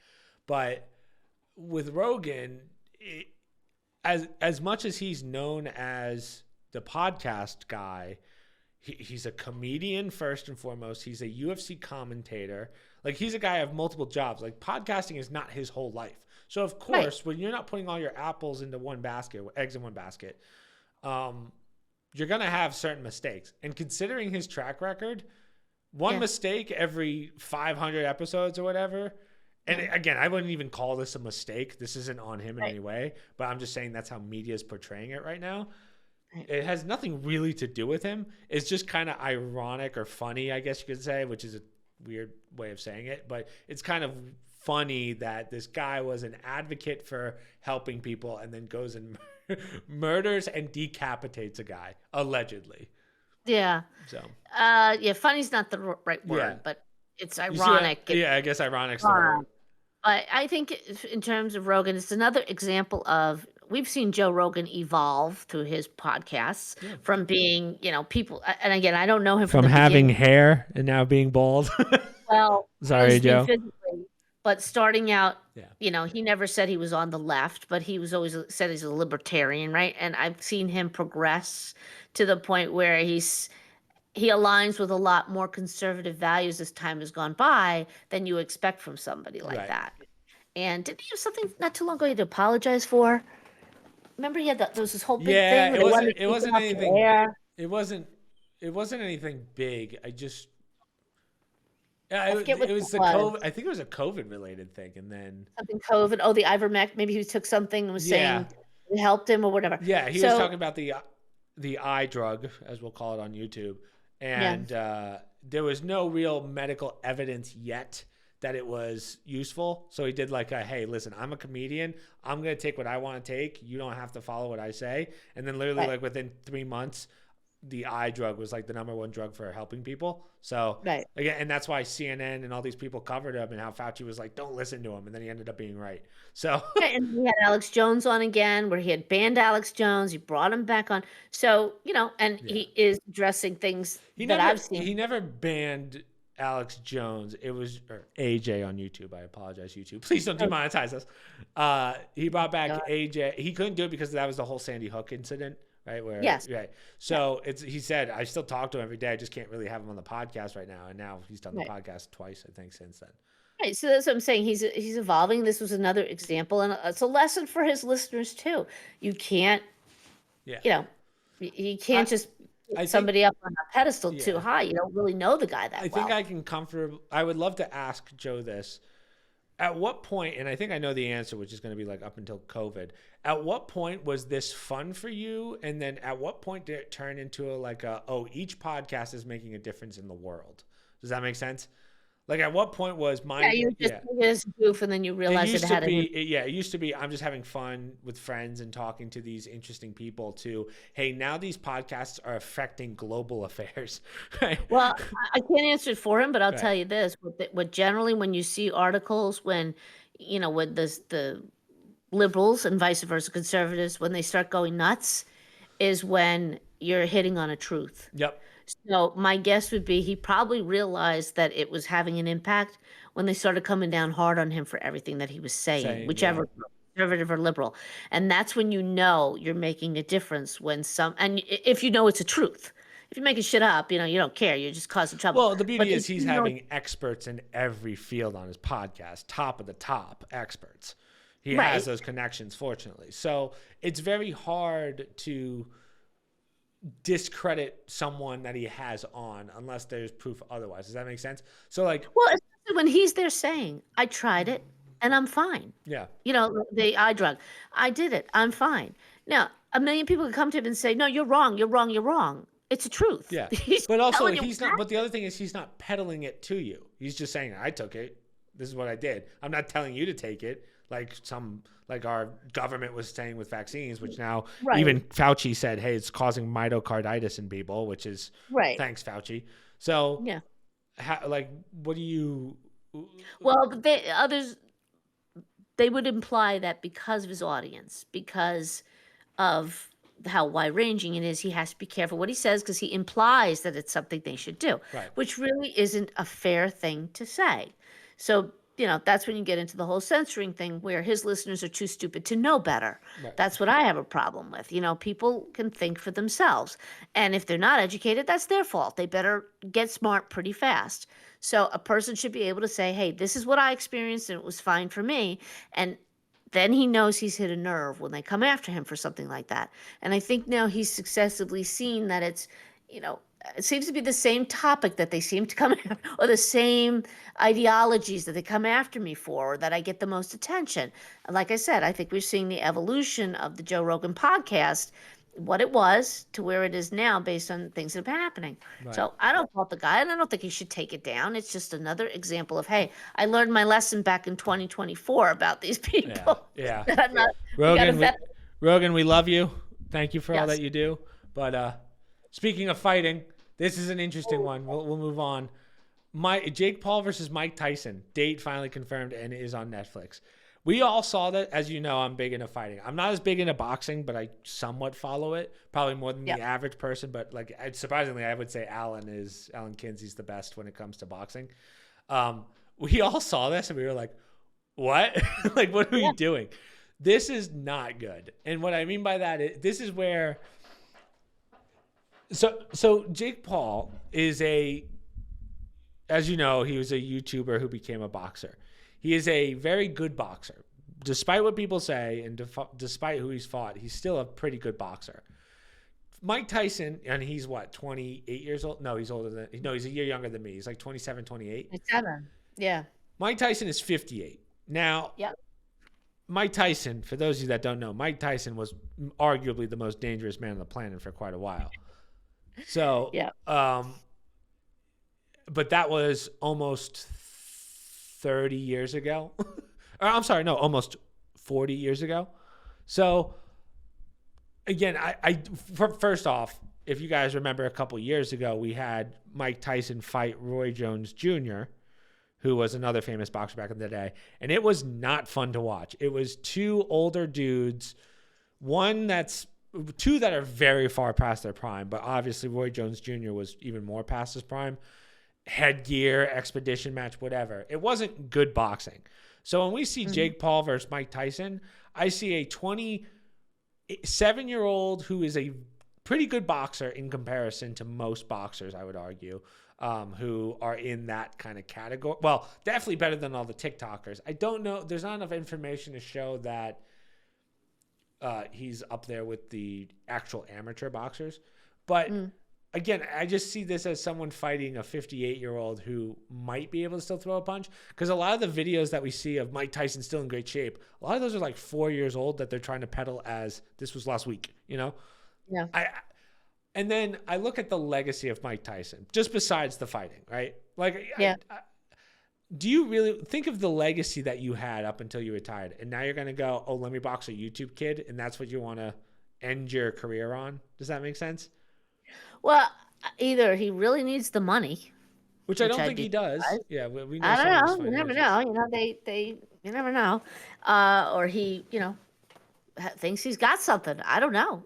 But with Rogan, as much as he's known as the podcast guy, he's a comedian first and foremost. He's a UFC commentator. Like he's a guy of multiple jobs. Like podcasting is not his whole life. So of course, when you're not putting all your apples into one basket, eggs in one basket, you're gonna have certain mistakes. And considering his track record, one mistake every 500 episodes or whatever. And again, I wouldn't even call this a mistake. This isn't on him in any way, but I'm just saying that's how media is portraying it right now. It has nothing really to do with him. It's just kind of ironic or funny, I guess you could say, which is a weird way of saying it. But it's kind of funny that this guy was an advocate for helping people and then goes and murders and decapitates a guy, allegedly. Yeah. So, funny's not the right word, Yeah. but it's you see ironic. what- yeah, I guess ironic's the word. But I think in terms of Rogan, it's another example of we've seen Joe Rogan evolve through his podcasts from being, people. And again, I don't know him from the beginning. hair and now being bald. Well, Sorry, Joe. physically, but starting out, Yeah. he never said he was on the left, but he was always said he's a libertarian, right? And I've seen him progress to the point where he aligns with a lot more conservative values as time has gone by than you expect from somebody like Right. that. And didn't he have something not too long ago he had to apologize for? Remember he had there was this whole big Yeah, thing. it where they wanted wasn't. to It keep wasn't off the anything. air. It wasn't. It wasn't anything big. I forget what it was it the was. COVID. I think it was a COVID related thing, and then Something COVID. Oh, the ivermectin. Maybe he took something and was saying it helped him or whatever. yeah, he So- was talking about the eye drug, as we'll call it on YouTube, and there was no real medical evidence yet that it was useful. So he did like hey, listen, I'm a comedian. I'm gonna take what I want to take. You don't have to follow what I say. And then literally like within 3 months, the eye drug was like the #1 drug for helping people. So again, and that's why CNN and all these people covered him and how Fauci was like, don't listen to him. And then he ended up being right. So and we had Alex Jones on again, where he had banned Alex Jones. He brought him back on. So, and he is addressing things I've seen. He never banned Alex Jones. It was or AJ on YouTube. I apologize, YouTube. Please don't demonetize us. He brought back AJ. He couldn't do it because that was the whole Sandy Hook incident. Right. Right. So he said, I still talk to him every day. I just can't really have him on the podcast right now. And now he's done the podcast twice, I think, since then. Right. So that's what I'm saying. He's evolving. This was another example. And it's a lesson for his listeners too. You can't, you can't just put somebody up on a pedestal too high. You don't really know the guy that well. I think I can I would love to ask Joe this. At what point, and I think I know the answer, which is going to be like up until COVID, at what point was this fun for you? And then at what point did it turn into each podcast is making a difference in the world? Does that make sense? Like at what point was mine? Yeah, you just did as a goof and then you realized it had it used to be I'm just having fun with friends and talking to these interesting people to, hey, now these podcasts are affecting global affairs. Right? Well, I can't answer it for him, but I'll tell you this. What generally when you see articles when, with the liberals and vice versa, conservatives, when they start going nuts is when you're hitting on a truth. Yep. So my guess would be he probably realized that it was having an impact when they started coming down hard on him for everything that he was saying, whichever conservative or liberal. And that's when you're making a difference when and if it's a truth. If you're making shit up, you don't care. You're just causing trouble. Well, the beauty But is he's having experts in every field on his podcast, top of the top experts. He has those connections, fortunately. So it's very hard to discredit someone that he has on unless there's proof otherwise. Does that make sense? So like, well, especially when he's there saying, I tried it and I'm fine. yeah, The eye drug. I did it. I'm fine. Now, a million people can come to him and say, no, you're wrong. You're wrong. You're wrong. It's a truth. yeah. He's But also telling you he's not, but the other thing is he's not peddling it to you. He's just saying, I took it. This is what I did. I'm not telling you to take it. Like our government was saying with vaccines, which now even Fauci said, hey, it's causing myocarditis in people, which is thanks, Fauci. So yeah. What do you? Well, they would imply that because of his audience, because of how wide-ranging it is, he has to be careful what he says because he implies that it's something they should do, which really isn't a fair thing to say. So, that's when you get into the whole censoring thing where his listeners are too stupid to know better. That's what I have a problem with. People can think for themselves. And if they're not educated, that's their fault. They better get smart pretty fast. So a person should be able to say, hey, this is what I experienced and it was fine for me. And then he knows he's hit a nerve when they come after him for something like that. And I think now he's successively seen that it's, it seems to be the same topic that they seem to come after, or the same ideologies that they come after me for, or that I get the most attention. And like I said, I think we're seeing the evolution of the Joe Rogan podcast, what it was to where it is now based on things that have been happening. So I don't fault the guy, and I don't think he should take it down. It's just another example of, hey, I learned my lesson back in 2024 about these people. Yeah. That I'm not, Rogan, we love you. Thank you for all that you do. But speaking of fighting, this is an interesting one. We'll move on. Jake Paul versus Mike Tyson. Date finally confirmed and is on Netflix. We all saw that. As you know, I'm big into fighting. I'm not as big into boxing, but I somewhat follow it. Probably more than the average person. But surprisingly, I would say Alan Kinsey's the best when it comes to boxing. We all saw this and we were like, what? What are you doing? This is not good. And what I mean by that is this is where... So Jake Paul is as you know, he was a YouTuber who became a boxer. He is a very good boxer. Despite what people say and despite who he's fought, he's still a pretty good boxer. Mike Tyson, and he's what, 28 years old? No, he's older than, he's a year younger than me. He's like 27, 28. 27, yeah. Mike Tyson is 58. Now, Mike Tyson, for those of you that don't know, Mike Tyson was arguably the most dangerous man on the planet for quite a while. So, but that was almost 30 years ago. Or, I'm sorry, no, almost 40 years ago. So, again, first off, if you guys remember a couple years ago, we had Mike Tyson fight Roy Jones Jr., who was another famous boxer back in the day. And it was not fun to watch. It was two older dudes, two that are very far past their prime, but obviously Roy Jones Jr. was even more past his prime. Headgear, expedition match, whatever. It wasn't good boxing. So when we see Jake Paul versus Mike Tyson, I see a 27-year-old who is a pretty good boxer in comparison to most boxers, I would argue, who are in that kind of category. Well, definitely better than all the TikTokers. I don't know. There's not enough information to show that he's up there with the actual amateur boxers. But again, I just see this as someone fighting a 58-year-old who might be able to still throw a punch. Because a lot of the videos that we see of Mike Tyson still in great shape, a lot of those are like 4 years old that they're trying to peddle as this was last week, Yeah. And then I look at the legacy of Mike Tyson, just besides the fighting, right? Do you really think of the legacy that you had up until you retired, and now you're going to go, oh, let me box a YouTube kid, and that's what you want to end your career on? Does that make sense? Well, either he really needs the money, which I don't think he does. Yeah, we know. I don't know. You never know. You never know. Or he, thinks he's got something. I don't know.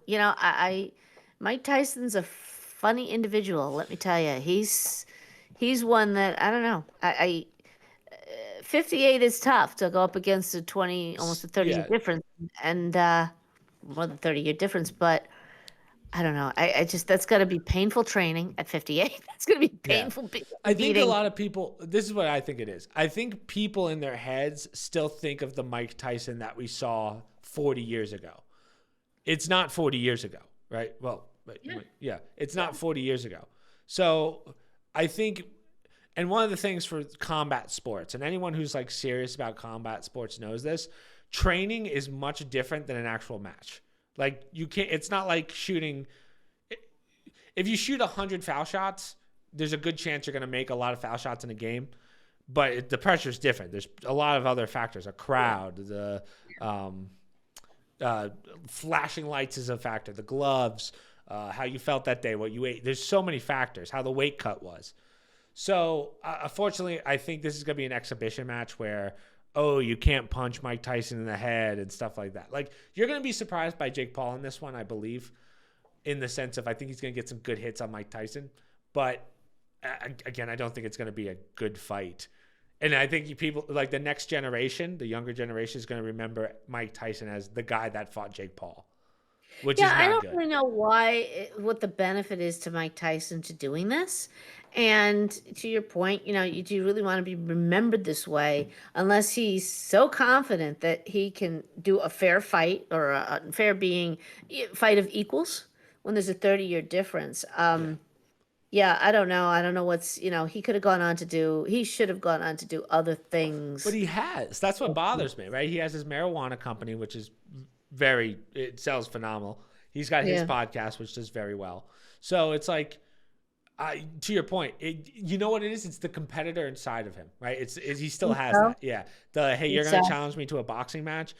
Mike Tyson's a funny individual. Let me tell you, he's one that I don't know. 58 is tough to go up against a 20, almost a 30-year difference, and more than 30-year difference. But I don't know. I just that's got to be painful training at 58. That's going to be Yeah. painful I think a beating. lot of people, this is what I think it is. I think people in their heads still think of the Mike Tyson that we saw 40 years ago. It's not 40 years ago, right? Well, yeah, it's not 40 years ago. So I think, and one of the things for combat sports, and anyone who's like serious about combat sports knows this, training is much different than an actual match. Like you can't, it's not like shooting. If you shoot 100 foul shots, there's a good chance you're going to make a lot of foul shots in a game, but the pressure is different. There's a lot of other factors, a crowd, the flashing lights is a factor, the gloves, how you felt that day, what you ate. There's so many factors, how the weight cut was. So unfortunately, I think this is going to be an exhibition match where, oh, you can't punch Mike Tyson in the head and stuff like that. Like, you're going to be surprised by Jake Paul in this one, I believe, in the sense of I think he's going to get some good hits on Mike Tyson. But again, I don't think it's going to be a good fight. And I think people, like the next generation, the younger generation, is going to remember Mike Tyson as the guy that fought Jake Paul, which is not I don't good. really know what the benefit is to Mike Tyson to doing this. And to your point, do you really want to be remembered this way unless he's so confident that he can do a fair fight or a fair fight of equals when there's a 30-year difference? Yeah, I don't know. I don't know he could have gone on to do, he should have gone on to do other things. But he has. That's what bothers me, right? He has his marijuana company, which is it sells phenomenal. He's got his podcast, which does very well. So it's like, to your point, you know what it is? It's the competitor inside of him, right? He still has that. Yeah. Hey, you're going to challenge me to a boxing match.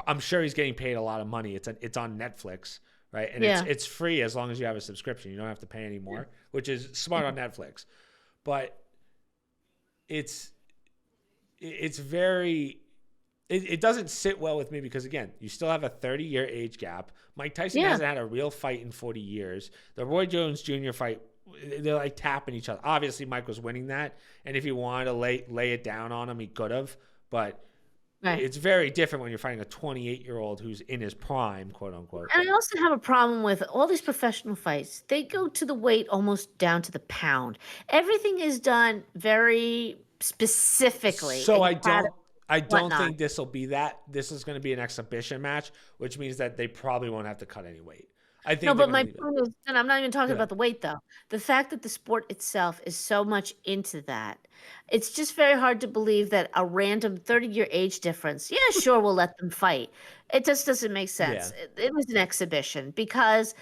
I'm sure he's getting paid a lot of money. It's on Netflix, right? And it's free as long as you have a subscription. You don't have to pay anymore, which is smart on Netflix. But it's very, it doesn't sit well with me because, again, you still have a 30-year age gap. Mike Tyson hasn't had a real fight in 40 years. The Roy Jones Jr. fight, they're like tapping each other. Obviously, Mike was winning that. And if he wanted to lay it down on him, he could have. But it's very different when you're fighting a 28-year-old who's in his prime, quote unquote. And I also have a problem with all these professional fights. They go to the weight almost down to the pound. Everything is done very specifically. So I don't think this will be that. This is going to be an exhibition match, which means that they probably won't have to cut any weight. I think. No, but my point is, and I'm not even talking about the weight though. The fact that the sport itself is so much into that, it's just very hard to believe that a random 30-year age difference. Yeah, sure, we'll let them fight. It just doesn't make sense. It was an exhibition because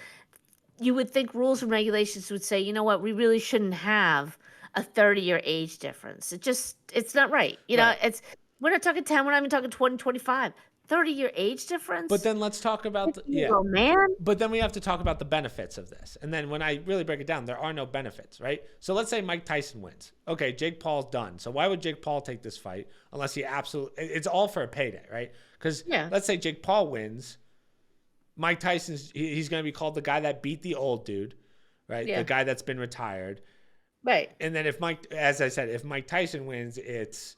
you would think rules and regulations would say, you know what, we really shouldn't have a 30-year age difference. It's not right. We're not talking 10, we're not even talking 20, 25. 30-year age difference? But then let's talk about man. But then we have to talk about the benefits of this. And then when I really break it down, there are no benefits, right? So let's say Mike Tyson wins. Okay, Jake Paul's done. So why would Jake Paul take this fight unless it's all for a payday, right? Because let's say Jake Paul wins, Mike Tyson's he's going to be called the guy that beat the old dude, right? The guy that's been retired. Right. And then if Mike Tyson wins, it's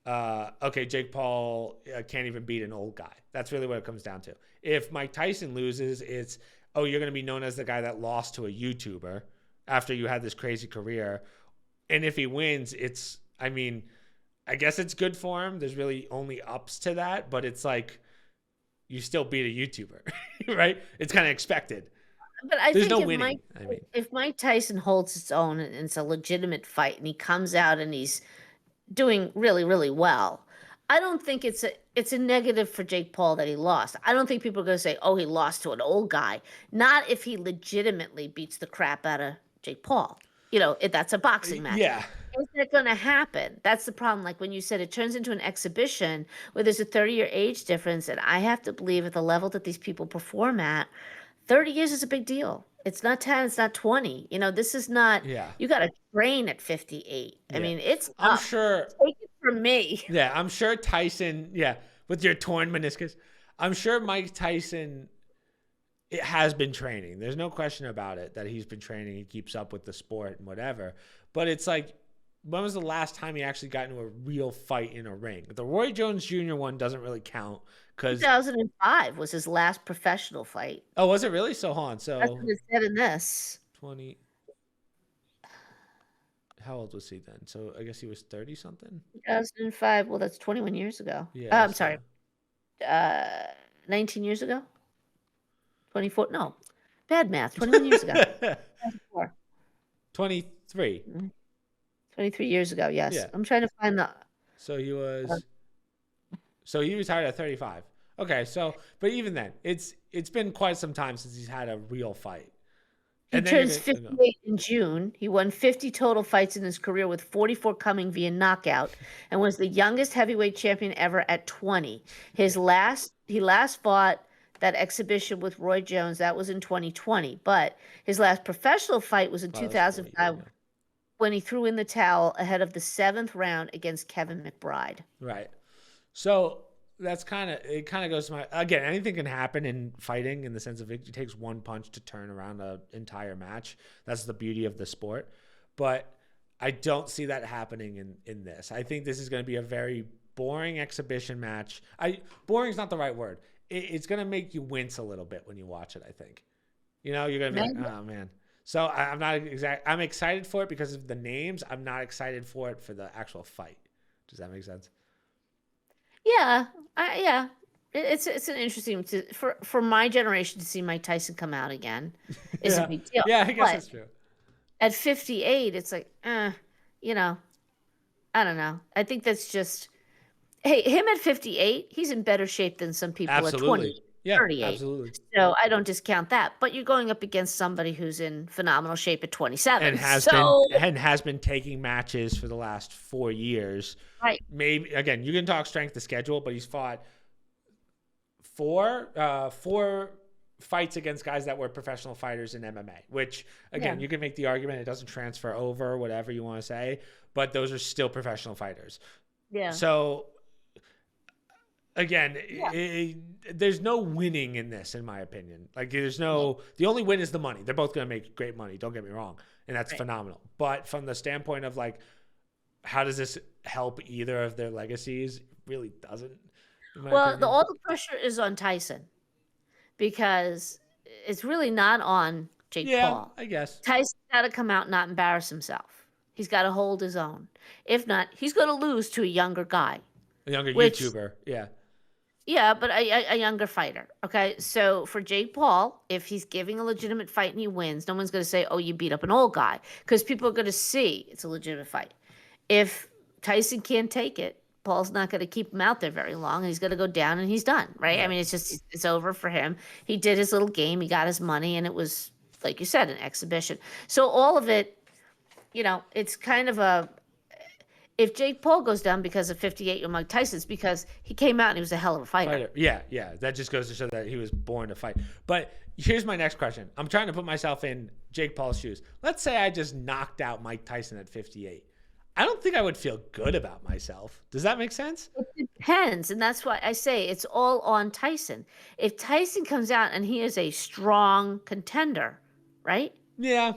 okay, Jake Paul can't even beat an old guy. That's really what it comes down to. If Mike Tyson loses, it's, oh, you're going to be known as the guy that lost to a YouTuber after you had this crazy career. And if he wins, I guess it's good for him. There's really only ups to that, but it's like you still beat a YouTuber, right? It's kind of expected. But I There's think no winning. if Mike Tyson holds its own and it's a legitimate fight and he comes out and he's doing really, really well, I don't think it's a negative for Jake Paul that he lost. I don't think people are going to say, oh, he lost to an old guy. Not if he legitimately beats the crap out of Jake Paul. That's a boxing match. Yeah. Is that going to happen? That's the problem. Like when you said it turns into an exhibition where there's a 30-year age difference, and I have to believe at the level that these people perform at, 30 years is a big deal. It's not 10, it's not 20. This is not, you got to train at 58. I mean, it's I'm sure. Take it from me. Yeah, I'm sure Tyson, with your torn meniscus, I'm sure Mike Tyson has been training. There's no question about it that he's been training. He keeps up with the sport and whatever. But it's like, when was the last time he actually got into a real fight in a ring? The Roy Jones Jr. one doesn't really count Because 2005 was his last professional fight. oh, was it really? So hold on. That's So what it said in this. 20. How old was he then? So I guess he was 30 something. 2005. Well, that's 21 years ago. Yeah. I'm sorry. 19 years ago. 24. No, bad math. 21 years ago. 24. 23. 23 years ago. Yes. Yeah. I'm trying to find the. So he was. So he retired at 35. Okay. So, but even then, it's been quite some time since he's had a real fight. He turns 58 in June. He won 50 total fights in his career, with 44 coming via knockout, and was the youngest heavyweight champion ever at 20. He last fought that exhibition with Roy Jones. That was in 2020. But his last professional fight was in 2005 when he threw in the towel ahead of the 7th round against Kevin McBride. Right. So that's kind of goes to my, again, anything can happen in fighting, in the sense of it takes one punch to turn around an entire match. That's the beauty of the sport. But I don't see that happening in this. I think this is going to be a very boring exhibition match. Boring is not the right word. It's going to make you wince a little bit when you watch it, I think. You're going to be like, oh man. So I'm excited for it because of the names. I'm not excited for it for the actual fight. Does that make sense? Yeah, it's an interesting for my generation to see Mike Tyson come out again is a big deal. Yeah, I guess that's true. At 58, it's like, I don't know. I think that's just, hey, him at 58, he's in better shape than some people at 20, 38. Absolutely. So I don't discount that. But you're going up against somebody who's in phenomenal shape at 27. And has been taking matches for the last 4 years. Right. Maybe, again, you can talk strength of schedule, but he's fought four fights against guys that were professional fighters in MMA, which, again, you can make the argument it doesn't transfer over, whatever you want to say, but those are still professional fighters. Yeah. So, again, there's no winning in this, in my opinion. Like, the only win is the money. They're both going to make great money, don't get me wrong, and that's phenomenal. But from the standpoint of, like, how does this help either of their legacies? It really doesn't. Well, all the pressure is on Tyson, because it's really not on Jake Paul. I guess. Tyson's got to come out and not embarrass himself. He's got to hold his own. If not, he's going to lose to a younger guy. A younger YouTuber, yeah. Yeah, but a younger fighter. Okay, so for Jake Paul, if he's giving a legitimate fight and he wins, no one's going to say, oh, you beat up an old guy, because people are going to see it's a legitimate fight. If Tyson can't take it, Paul's not going to keep him out there very long, and he's going to go down and he's done, right? Yeah. I mean, it's over for him. He did his little game. He got his money, and it was, like you said, an exhibition. So all of it, it's kind of if Jake Paul goes down because of 58-year-old Mike Tyson, it's because he came out and he was a hell of a fighter. Yeah. That just goes to show that he was born to fight. But here's my next question. I'm trying to put myself in Jake Paul's shoes. Let's say I just knocked out Mike Tyson at 58. I don't think I would feel good about myself. Does that make sense? It depends. And that's why I say it's all on Tyson. If Tyson comes out and he is a strong contender, right? Yeah.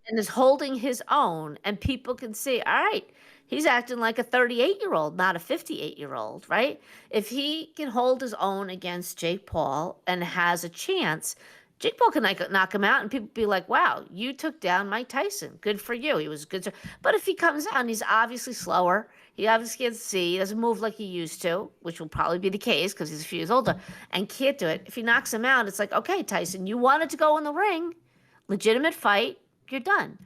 And is holding his own, and people can see, all right, he's acting like a 38-year-old, not a 58-year-old, right? If he can hold his own against Jake Paul and has a chance, Jake Paul can knock him out, and people be like, wow, you took down Mike Tyson. Good for you. He was good. But if he comes out and he's obviously slower, he obviously can't see, he doesn't move like he used to, which will probably be the case because he's a few years older, and can't do it. If he knocks him out, it's like, okay, Tyson, you wanted to go in the ring, legitimate fight, you're done.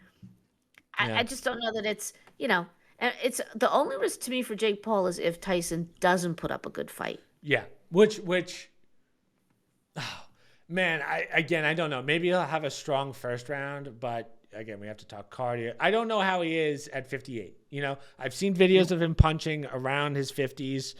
Yeah. I just don't know that it's, it's the only risk to me for Jake Paul is if Tyson doesn't put up a good fight. Yeah, which man, I don't know. Maybe he'll have a strong first round, but again, we have to talk cardio. I don't know how he is at 58. I've seen videos of him punching around his 50s.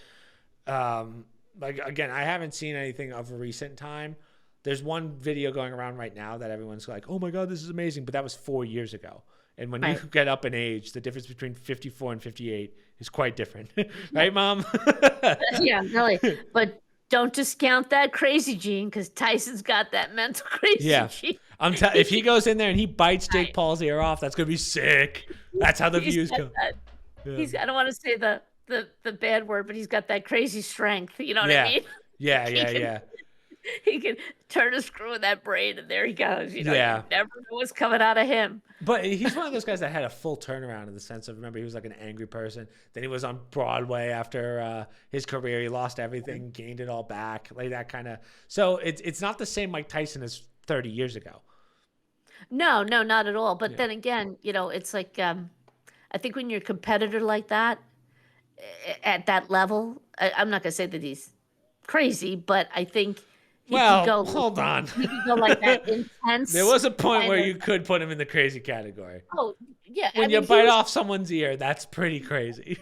Again, I haven't seen anything of a recent time. There's one video going around right now that everyone's like, oh my God, this is amazing. But that was 4 years ago. And when you get up in age, the difference between 54 and 58 is quite different. Right, Mom? Yeah, really. But don't discount that crazy gene, because Tyson's got that mental crazy gene. If he goes in there and he bites Jake Paul's ear off, that's going to be sick. That's how the views go. Yeah. I don't want to say the bad word, but he's got that crazy strength. You know what I mean? Yeah, He yeah, can, yeah. he can turn a screw in that brain, and there he goes. You Yeah. never know what's coming out of him. But he's one of those guys that had a full turnaround in the sense of, remember, he was like an angry person. Then he was on Broadway after his career. He lost everything, gained it all back, like that kind of. So it's not the same Mike Tyson as 30 years ago. No, no, not at all. But Yeah. then again, it's like I think when you're a competitor like that at that level, I'm not gonna say that he's crazy, but I think Well, hold on. he can go like that There intense was a point kind where of. you could put him in the crazy category. Oh yeah, I When you mean bite off someone's ear, that's pretty crazy.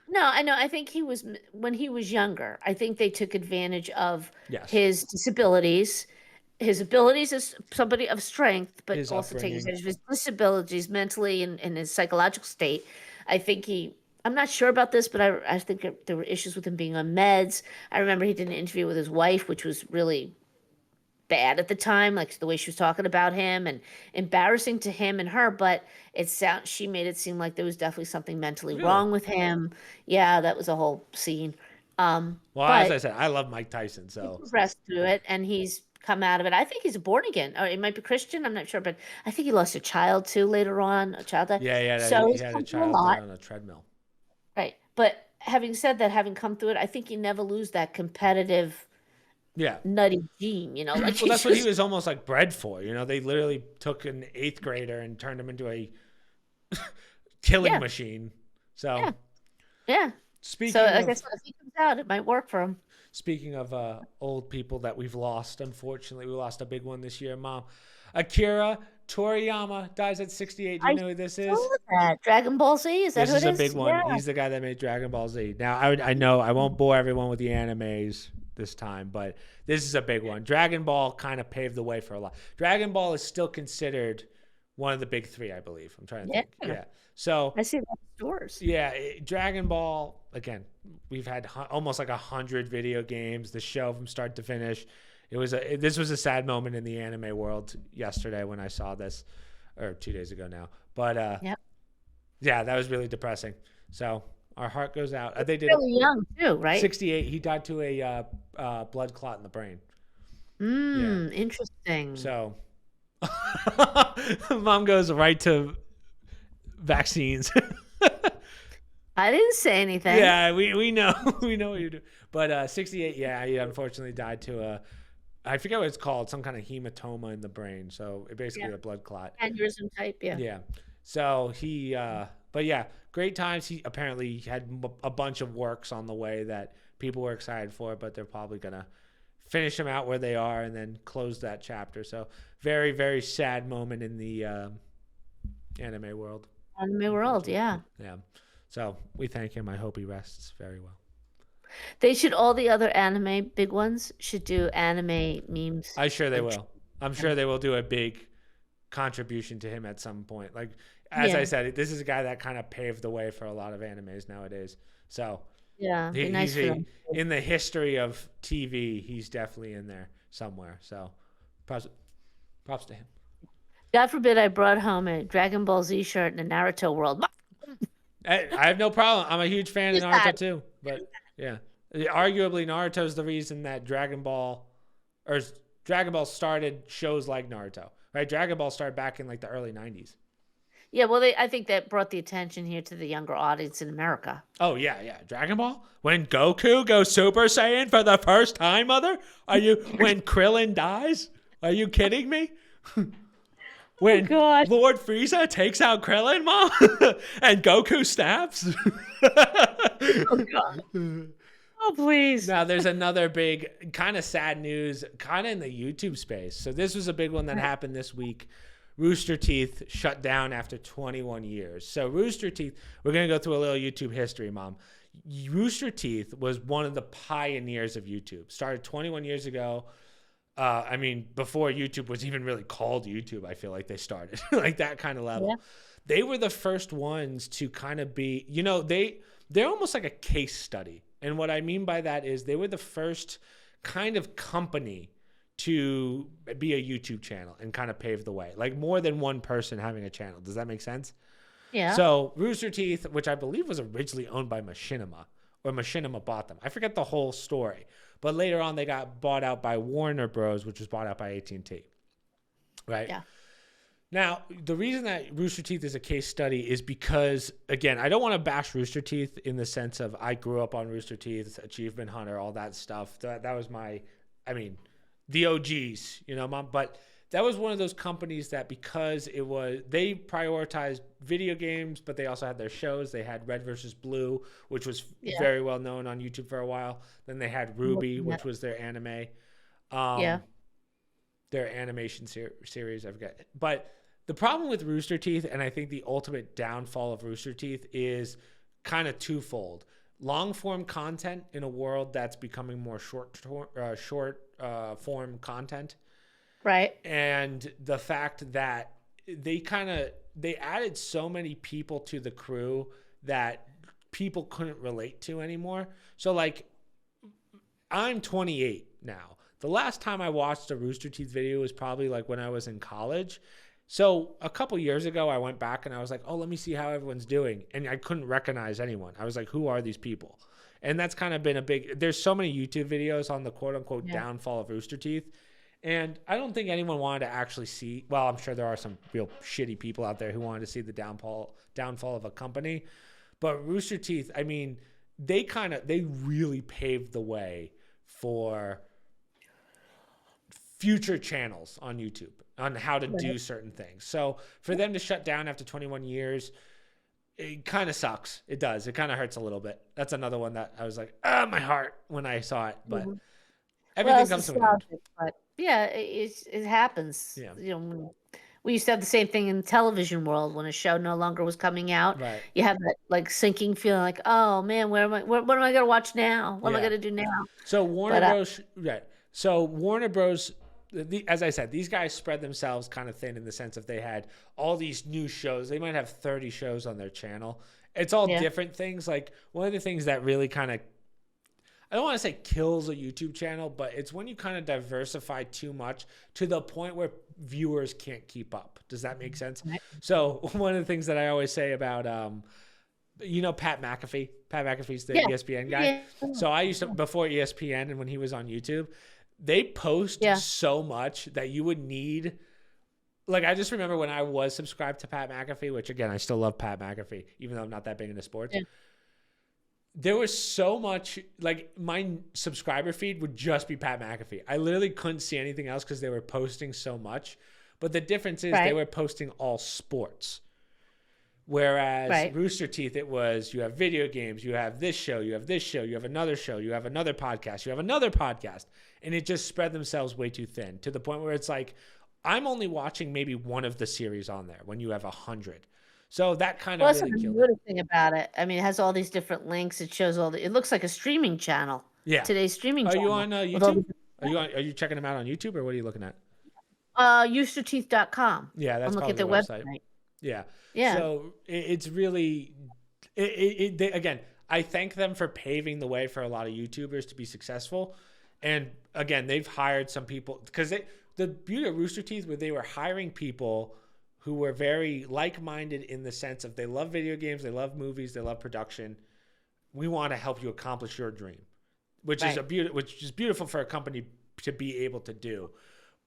no, I know. I think he was when he was younger. I think they took advantage of Yes. his disabilities, his abilities as somebody of strength, but His also taking upbringing. advantage of his disabilities mentally and his psychological state. I think I'm not sure about this, but I think there were issues with him being on meds. I remember he did an interview with his wife, which was really bad at the time, like the way she was talking about him and embarrassing to him and her, but she made it seem like there was definitely something mentally Really? wrong with him. Yeah, that was a whole scene. Well, as I But said, I love Mike Tyson, he so progressed through it and he's come out of it. I think he's born again. Or it might be Christian, I'm not sure, but I think he lost a child too later on, a child died. yeah, So he he's had a come through a child die lot, on a treadmill. right? But having said that, having come through it, I think you never lose that competitive Yeah. nutty gene, like Well, you that's what he just was almost like bred for. They literally took an 8th grader and turned him into a killing yeah, machine. So, yeah. Yeah. speaking So like I of said, if he comes out, it might work for him. speaking of old people that we've lost, unfortunately, we lost a big one this year, Mom. Akira Toriyama dies at 68. Do you I know who this saw is? that. Dragon Ball Z, is that This who it is a is? big one. Yeah. He's the guy that made Dragon Ball Z. Now, I know I won't bore everyone with the animes this time, but this is a big one. Dragon Ball kind of paved the way for a lot. Dragon Ball is still considered one of the big 3, I believe. I'm trying to think. Yeah. Yeah. So, I see that in stores. yeah, Dragon Ball, again, we've had almost like 100 video games, the show from start to finish. This was a sad moment in the anime world yesterday when I saw this, or 2 days ago now. But Yep. yeah, that was really depressing. So our heart goes out. They did Really young too, right? 68. He died to a blood clot in the brain. Interesting. So Mom goes right to vaccines. I didn't say anything. Yeah, we know we know what you do. But 68, yeah, he unfortunately died to I forget what it's called, some kind of hematoma in the brain. So it basically a blood clot. Aneurysm type, yeah. Yeah. So he, but yeah, great times. He apparently had a bunch of works on the way that people were excited for, but they're probably going to finish them out where they are and then close that chapter. So very, very sad moment in the anime world. Anime world, yeah. Yeah. So we thank him. I hope he rests very well. All the other anime big ones should do anime memes. I'm sure they will. I'm sure they will do a big contribution to him at some point. Like, as I said, this is a guy that kind of paved the way for a lot of animes nowadays. So Yeah, be nice for them. in the history of TV, he's definitely in there somewhere. So props to him. God forbid I brought home a Dragon Ball Z shirt in a Naruto world. I have no problem. I'm a huge fan of Just Naruto that. too. But yeah, arguably Naruto's the reason that Dragon Ball started shows like Naruto. Right? Dragon Ball started back in like the early 90s. Yeah, well, I think that brought the attention here to the younger audience in America. Oh yeah. Dragon Ball? When Goku goes Super Saiyan for the first time, mother? When Krillin dies? Are you kidding me? When God. Lord Frieza takes out Krillin, Mom, and Goku snaps. Oh, God. Oh, please. Now, there's another big kind of sad news, kind of in the YouTube space. So this was a big one that happened this week. Rooster Teeth shut down after 21 years. So Rooster Teeth, we're going to go through a little YouTube history, Mom. Rooster Teeth was one of the pioneers of YouTube. Started 21 years ago. Before YouTube was even really called YouTube, I feel like they started like that kind of level. Yeah. They were the first ones to kind of be, they're almost like a case study. And what I mean by that is they were the first kind of company to be a YouTube channel and kind of pave the way. Like more than one person having a channel. Does that make sense? Yeah. So Rooster Teeth, which I believe was originally owned by Machinima, or Machinima bought them. I forget the whole story. But later on, they got bought out by Warner Bros., which was bought out by AT&T. Right? Yeah. Now, the reason that Rooster Teeth is a case study is because, again, I don't want to bash Rooster Teeth in the sense of I grew up on Rooster Teeth, Achievement Hunter, all that stuff. That was my, I mean, the OGs, you know, Mom. But that was one of those companies that because they prioritized video games, but they also had their shows. They had Red versus Blue, which was very well known on YouTube for a while. Then they had Ruby, which was their anime. Their animation series, I forget. But the problem with Rooster Teeth, and I think the ultimate downfall of Rooster Teeth, is kind of twofold. Long form content in a world that's becoming more short form content. Right. And the fact that they added so many people to the crew that people couldn't relate to anymore. So like, I'm 28 now. The last time I watched a Rooster Teeth video was probably like when I was in college. So a couple years ago, I went back and I was like, oh, let me see how everyone's doing. And I couldn't recognize anyone. I was like, who are these people? And that's kind of been there's so many YouTube videos on the quote unquote downfall of Rooster Teeth. And I don't think anyone wanted to actually see, well, I'm sure there are some real shitty people out there who wanted to see the downfall of a company. But Rooster Teeth, I mean, they really paved the way for future channels on YouTube on how to do certain things. So for them to shut down after 21 years, it kind of sucks. It does. It kind of hurts a little bit. That's another one that I was like, my heart when I saw it. But everything comes to an end. But yeah, it happens. Yeah. You know, we used to have the same thing in the television world when a show no longer was coming out. Right. You have that like sinking feeling, like, oh man, what am I going to watch now? What am I going to do now? So Warner Bros. Right. So Warner Bros. As I said, these guys spread themselves kind of thin in the sense of they had all these new shows. They might have 30 shows on their channel. It's all different things. Like one of the things that really kind of, I don't want to say kills a YouTube channel, but it's when you kind of diversify too much to the point where viewers can't keep up. Does that make sense? Right. So one of the things that I always say about, you know, Pat McAfee. Pat McAfee's the ESPN guy. Yeah. So I used to, before ESPN and when he was on YouTube, they post so much that you would need. Like, I just remember when I was subscribed to Pat McAfee, which again, I still love Pat McAfee, even though I'm not that big into sports. Yeah. There was so much, like my subscriber feed would just be Pat McAfee. I literally couldn't see anything else because they were posting so much. But the difference is they were posting all sports. Whereas Rooster Teeth, it was, you have video games, you have this show, you have this show, you have another show, you have another podcast, you have another podcast. And it just spread themselves way too thin to the point where it's like, I'm only watching maybe one of the series on there when you have 100. So that kind of really killed it. That's the thing about it. I mean, it has all these different links. It shows it looks like a streaming channel. Yeah. Today's streaming channel. Are you on YouTube? Are you checking them out on YouTube or what are you looking at? Roosterteeth.com. Yeah, that's probably their website. Yeah. Yeah. So it's really, again, I thank them for paving the way for a lot of YouTubers to be successful. And again, they've hired some people because the beauty of Rooster Teeth where they were hiring people who were very like-minded in the sense of they love video games, they love movies, they love production. We want to help you accomplish your dream, which is beautiful for a company to be able to do.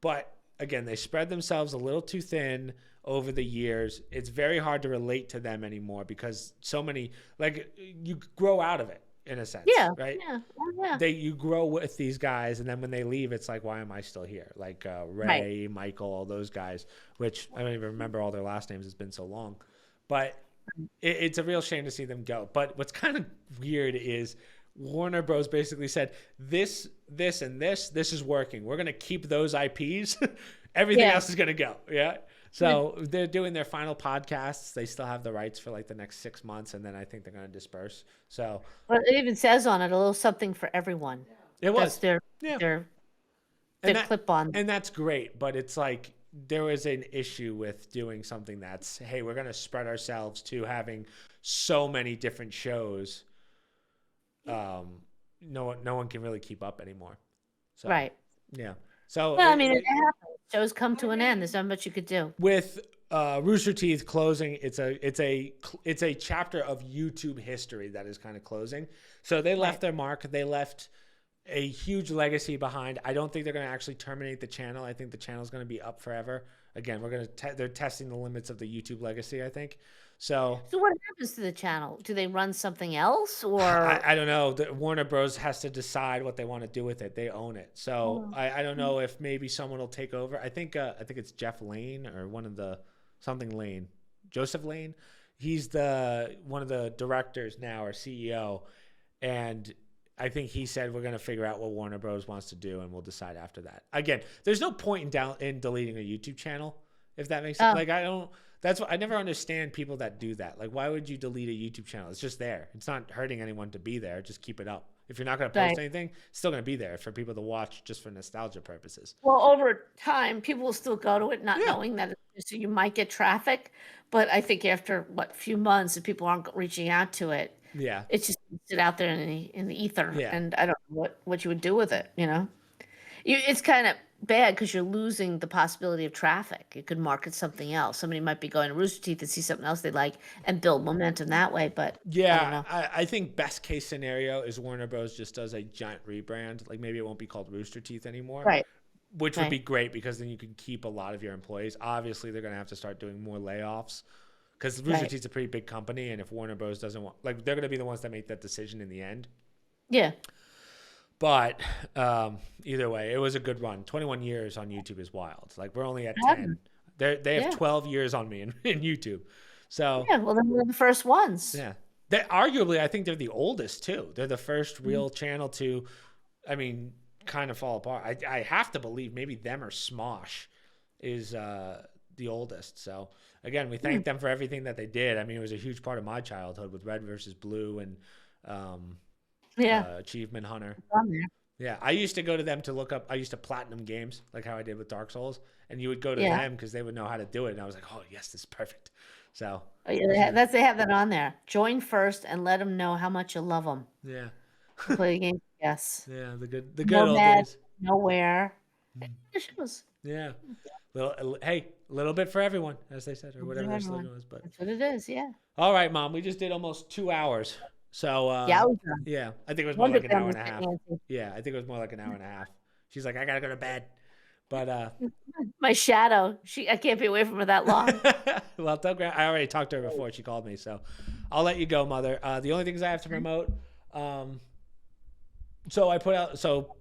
But again, they spread themselves a little too thin over the years. It's very hard to relate to them anymore because so many, like, you grow out of it in a sense, right? Yeah. You grow with these guys, and then when they leave, it's like, why am I still here? Like Ray, Michael, all those guys, which I don't even remember all their last names. It's been so long. But it's a real shame to see them go. But what's kind of weird is Warner Bros. Basically said, this, and this is working. We're going to keep those IPs. Everything else is going to go. Yeah. So they're doing their final podcasts. They still have the rights for like the next 6 months, and then I think they're going to disperse. So, well, it even says on it a little something for everyone. It was their clip on, and that's great. But it's like there was an issue with doing something that's, hey, we're going to spread ourselves to having so many different shows. No one can really keep up anymore. So, yeah. So well, I mean, it happens. Shows come to an end. There's not much you could do. With Rooster Teeth closing, it's a chapter of YouTube history that is kind of closing. So they left their mark. They left a huge legacy behind. I don't think they're going to actually terminate the channel. I think the channel is going to be up forever. Again, they're testing the limits of the YouTube legacy, I think. So what happens to the channel? Do they run something else, or I don't know. Warner Bros has to decide what they want to do with it. They own it. So I don't know if maybe someone will take over. I think it's Jeff Lane or one of the something Lane, Joseph Lane. He's one of the directors now or CEO, and I think he said we're going to figure out what Warner Bros wants to do, and we'll decide after that. Again, there's no point in deleting a YouTube channel, if that makes sense. Like that's what I never understand people that do that. Like, why would you delete a YouTube channel? It's just there. It's not hurting anyone to be there. Just keep it up. If you're not going to post anything, it's still going to be there for people to watch just for nostalgia purposes. Well, over time, people will still go to it, not knowing that so you might get traffic. But I think after a few months, if people aren't reaching out to it, it's just sit out there in the ether. Yeah. And I don't know what you would do with it. It's kind of bad because you're losing the possibility of traffic. You could market something else. Somebody might be going to Rooster Teeth and see something else they like and build momentum that way. But I think best case scenario is Warner Bros. Just does a giant rebrand. Like maybe it won't be called Rooster Teeth anymore. Right. Which would be great because then you can keep a lot of your employees. Obviously, they're going to have to start doing more layoffs because Rooster Teeth's a pretty big company. And if Warner Bros. Doesn't want, like, they're going to be the ones that make that decision in the end. Yeah. But either way, it was a good run. 21 years on YouTube is wild. Like, we're only at 10. They have 12 years on me in YouTube. So well, then we're the first ones. Yeah. Arguably, I think they're the oldest, too. They're the first real channel to, kind of fall apart. I have to believe maybe them or Smosh is the oldest. So, again, we thank them for everything that they did. It was a huge part of my childhood with Red versus Blue and Achievement Hunter. Yeah, I used to go to them to look up. I used to platinum games, like how I did with Dark Souls, and you would go to them because they would know how to do it. And I was like, oh yes, this is perfect. So they have that on there. Join first and let them know how much you love them. Yeah. Play the game. Yes. Yeah, the good old days. Nowhere. Yeah. Little bit for everyone, as they said, or whatever their slogan was. But that's what it is. Yeah. All right, Mom. We just did almost 2 hours. So I think it was more like an hour and a half. Yeah, I think it was more like an hour and a half. She's like, I gotta go to bed. But my shadow, I can't be away from her that long. Well, I already talked to her before she called me, so I'll let you go, Mother. The only things I have to promote, so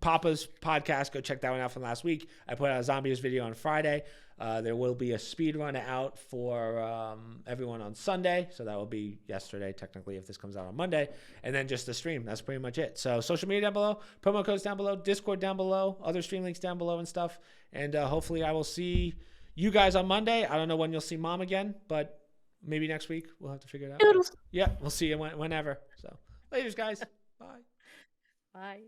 Papa's podcast, go check that one out from last week. I put out a Zombies video on Friday. There will be a speed run out for everyone on Sunday. So that will be yesterday, technically, if this comes out on Monday. And then just the stream. That's pretty much it. So social media down below, promo codes down below, Discord down below, other stream links down below and stuff. And hopefully I will see you guys on Monday. I don't know when you'll see Mom again, but maybe next week. We'll have to figure it out. Doodles. Yeah, we'll see you whenever. So later, guys. Bye. Bye.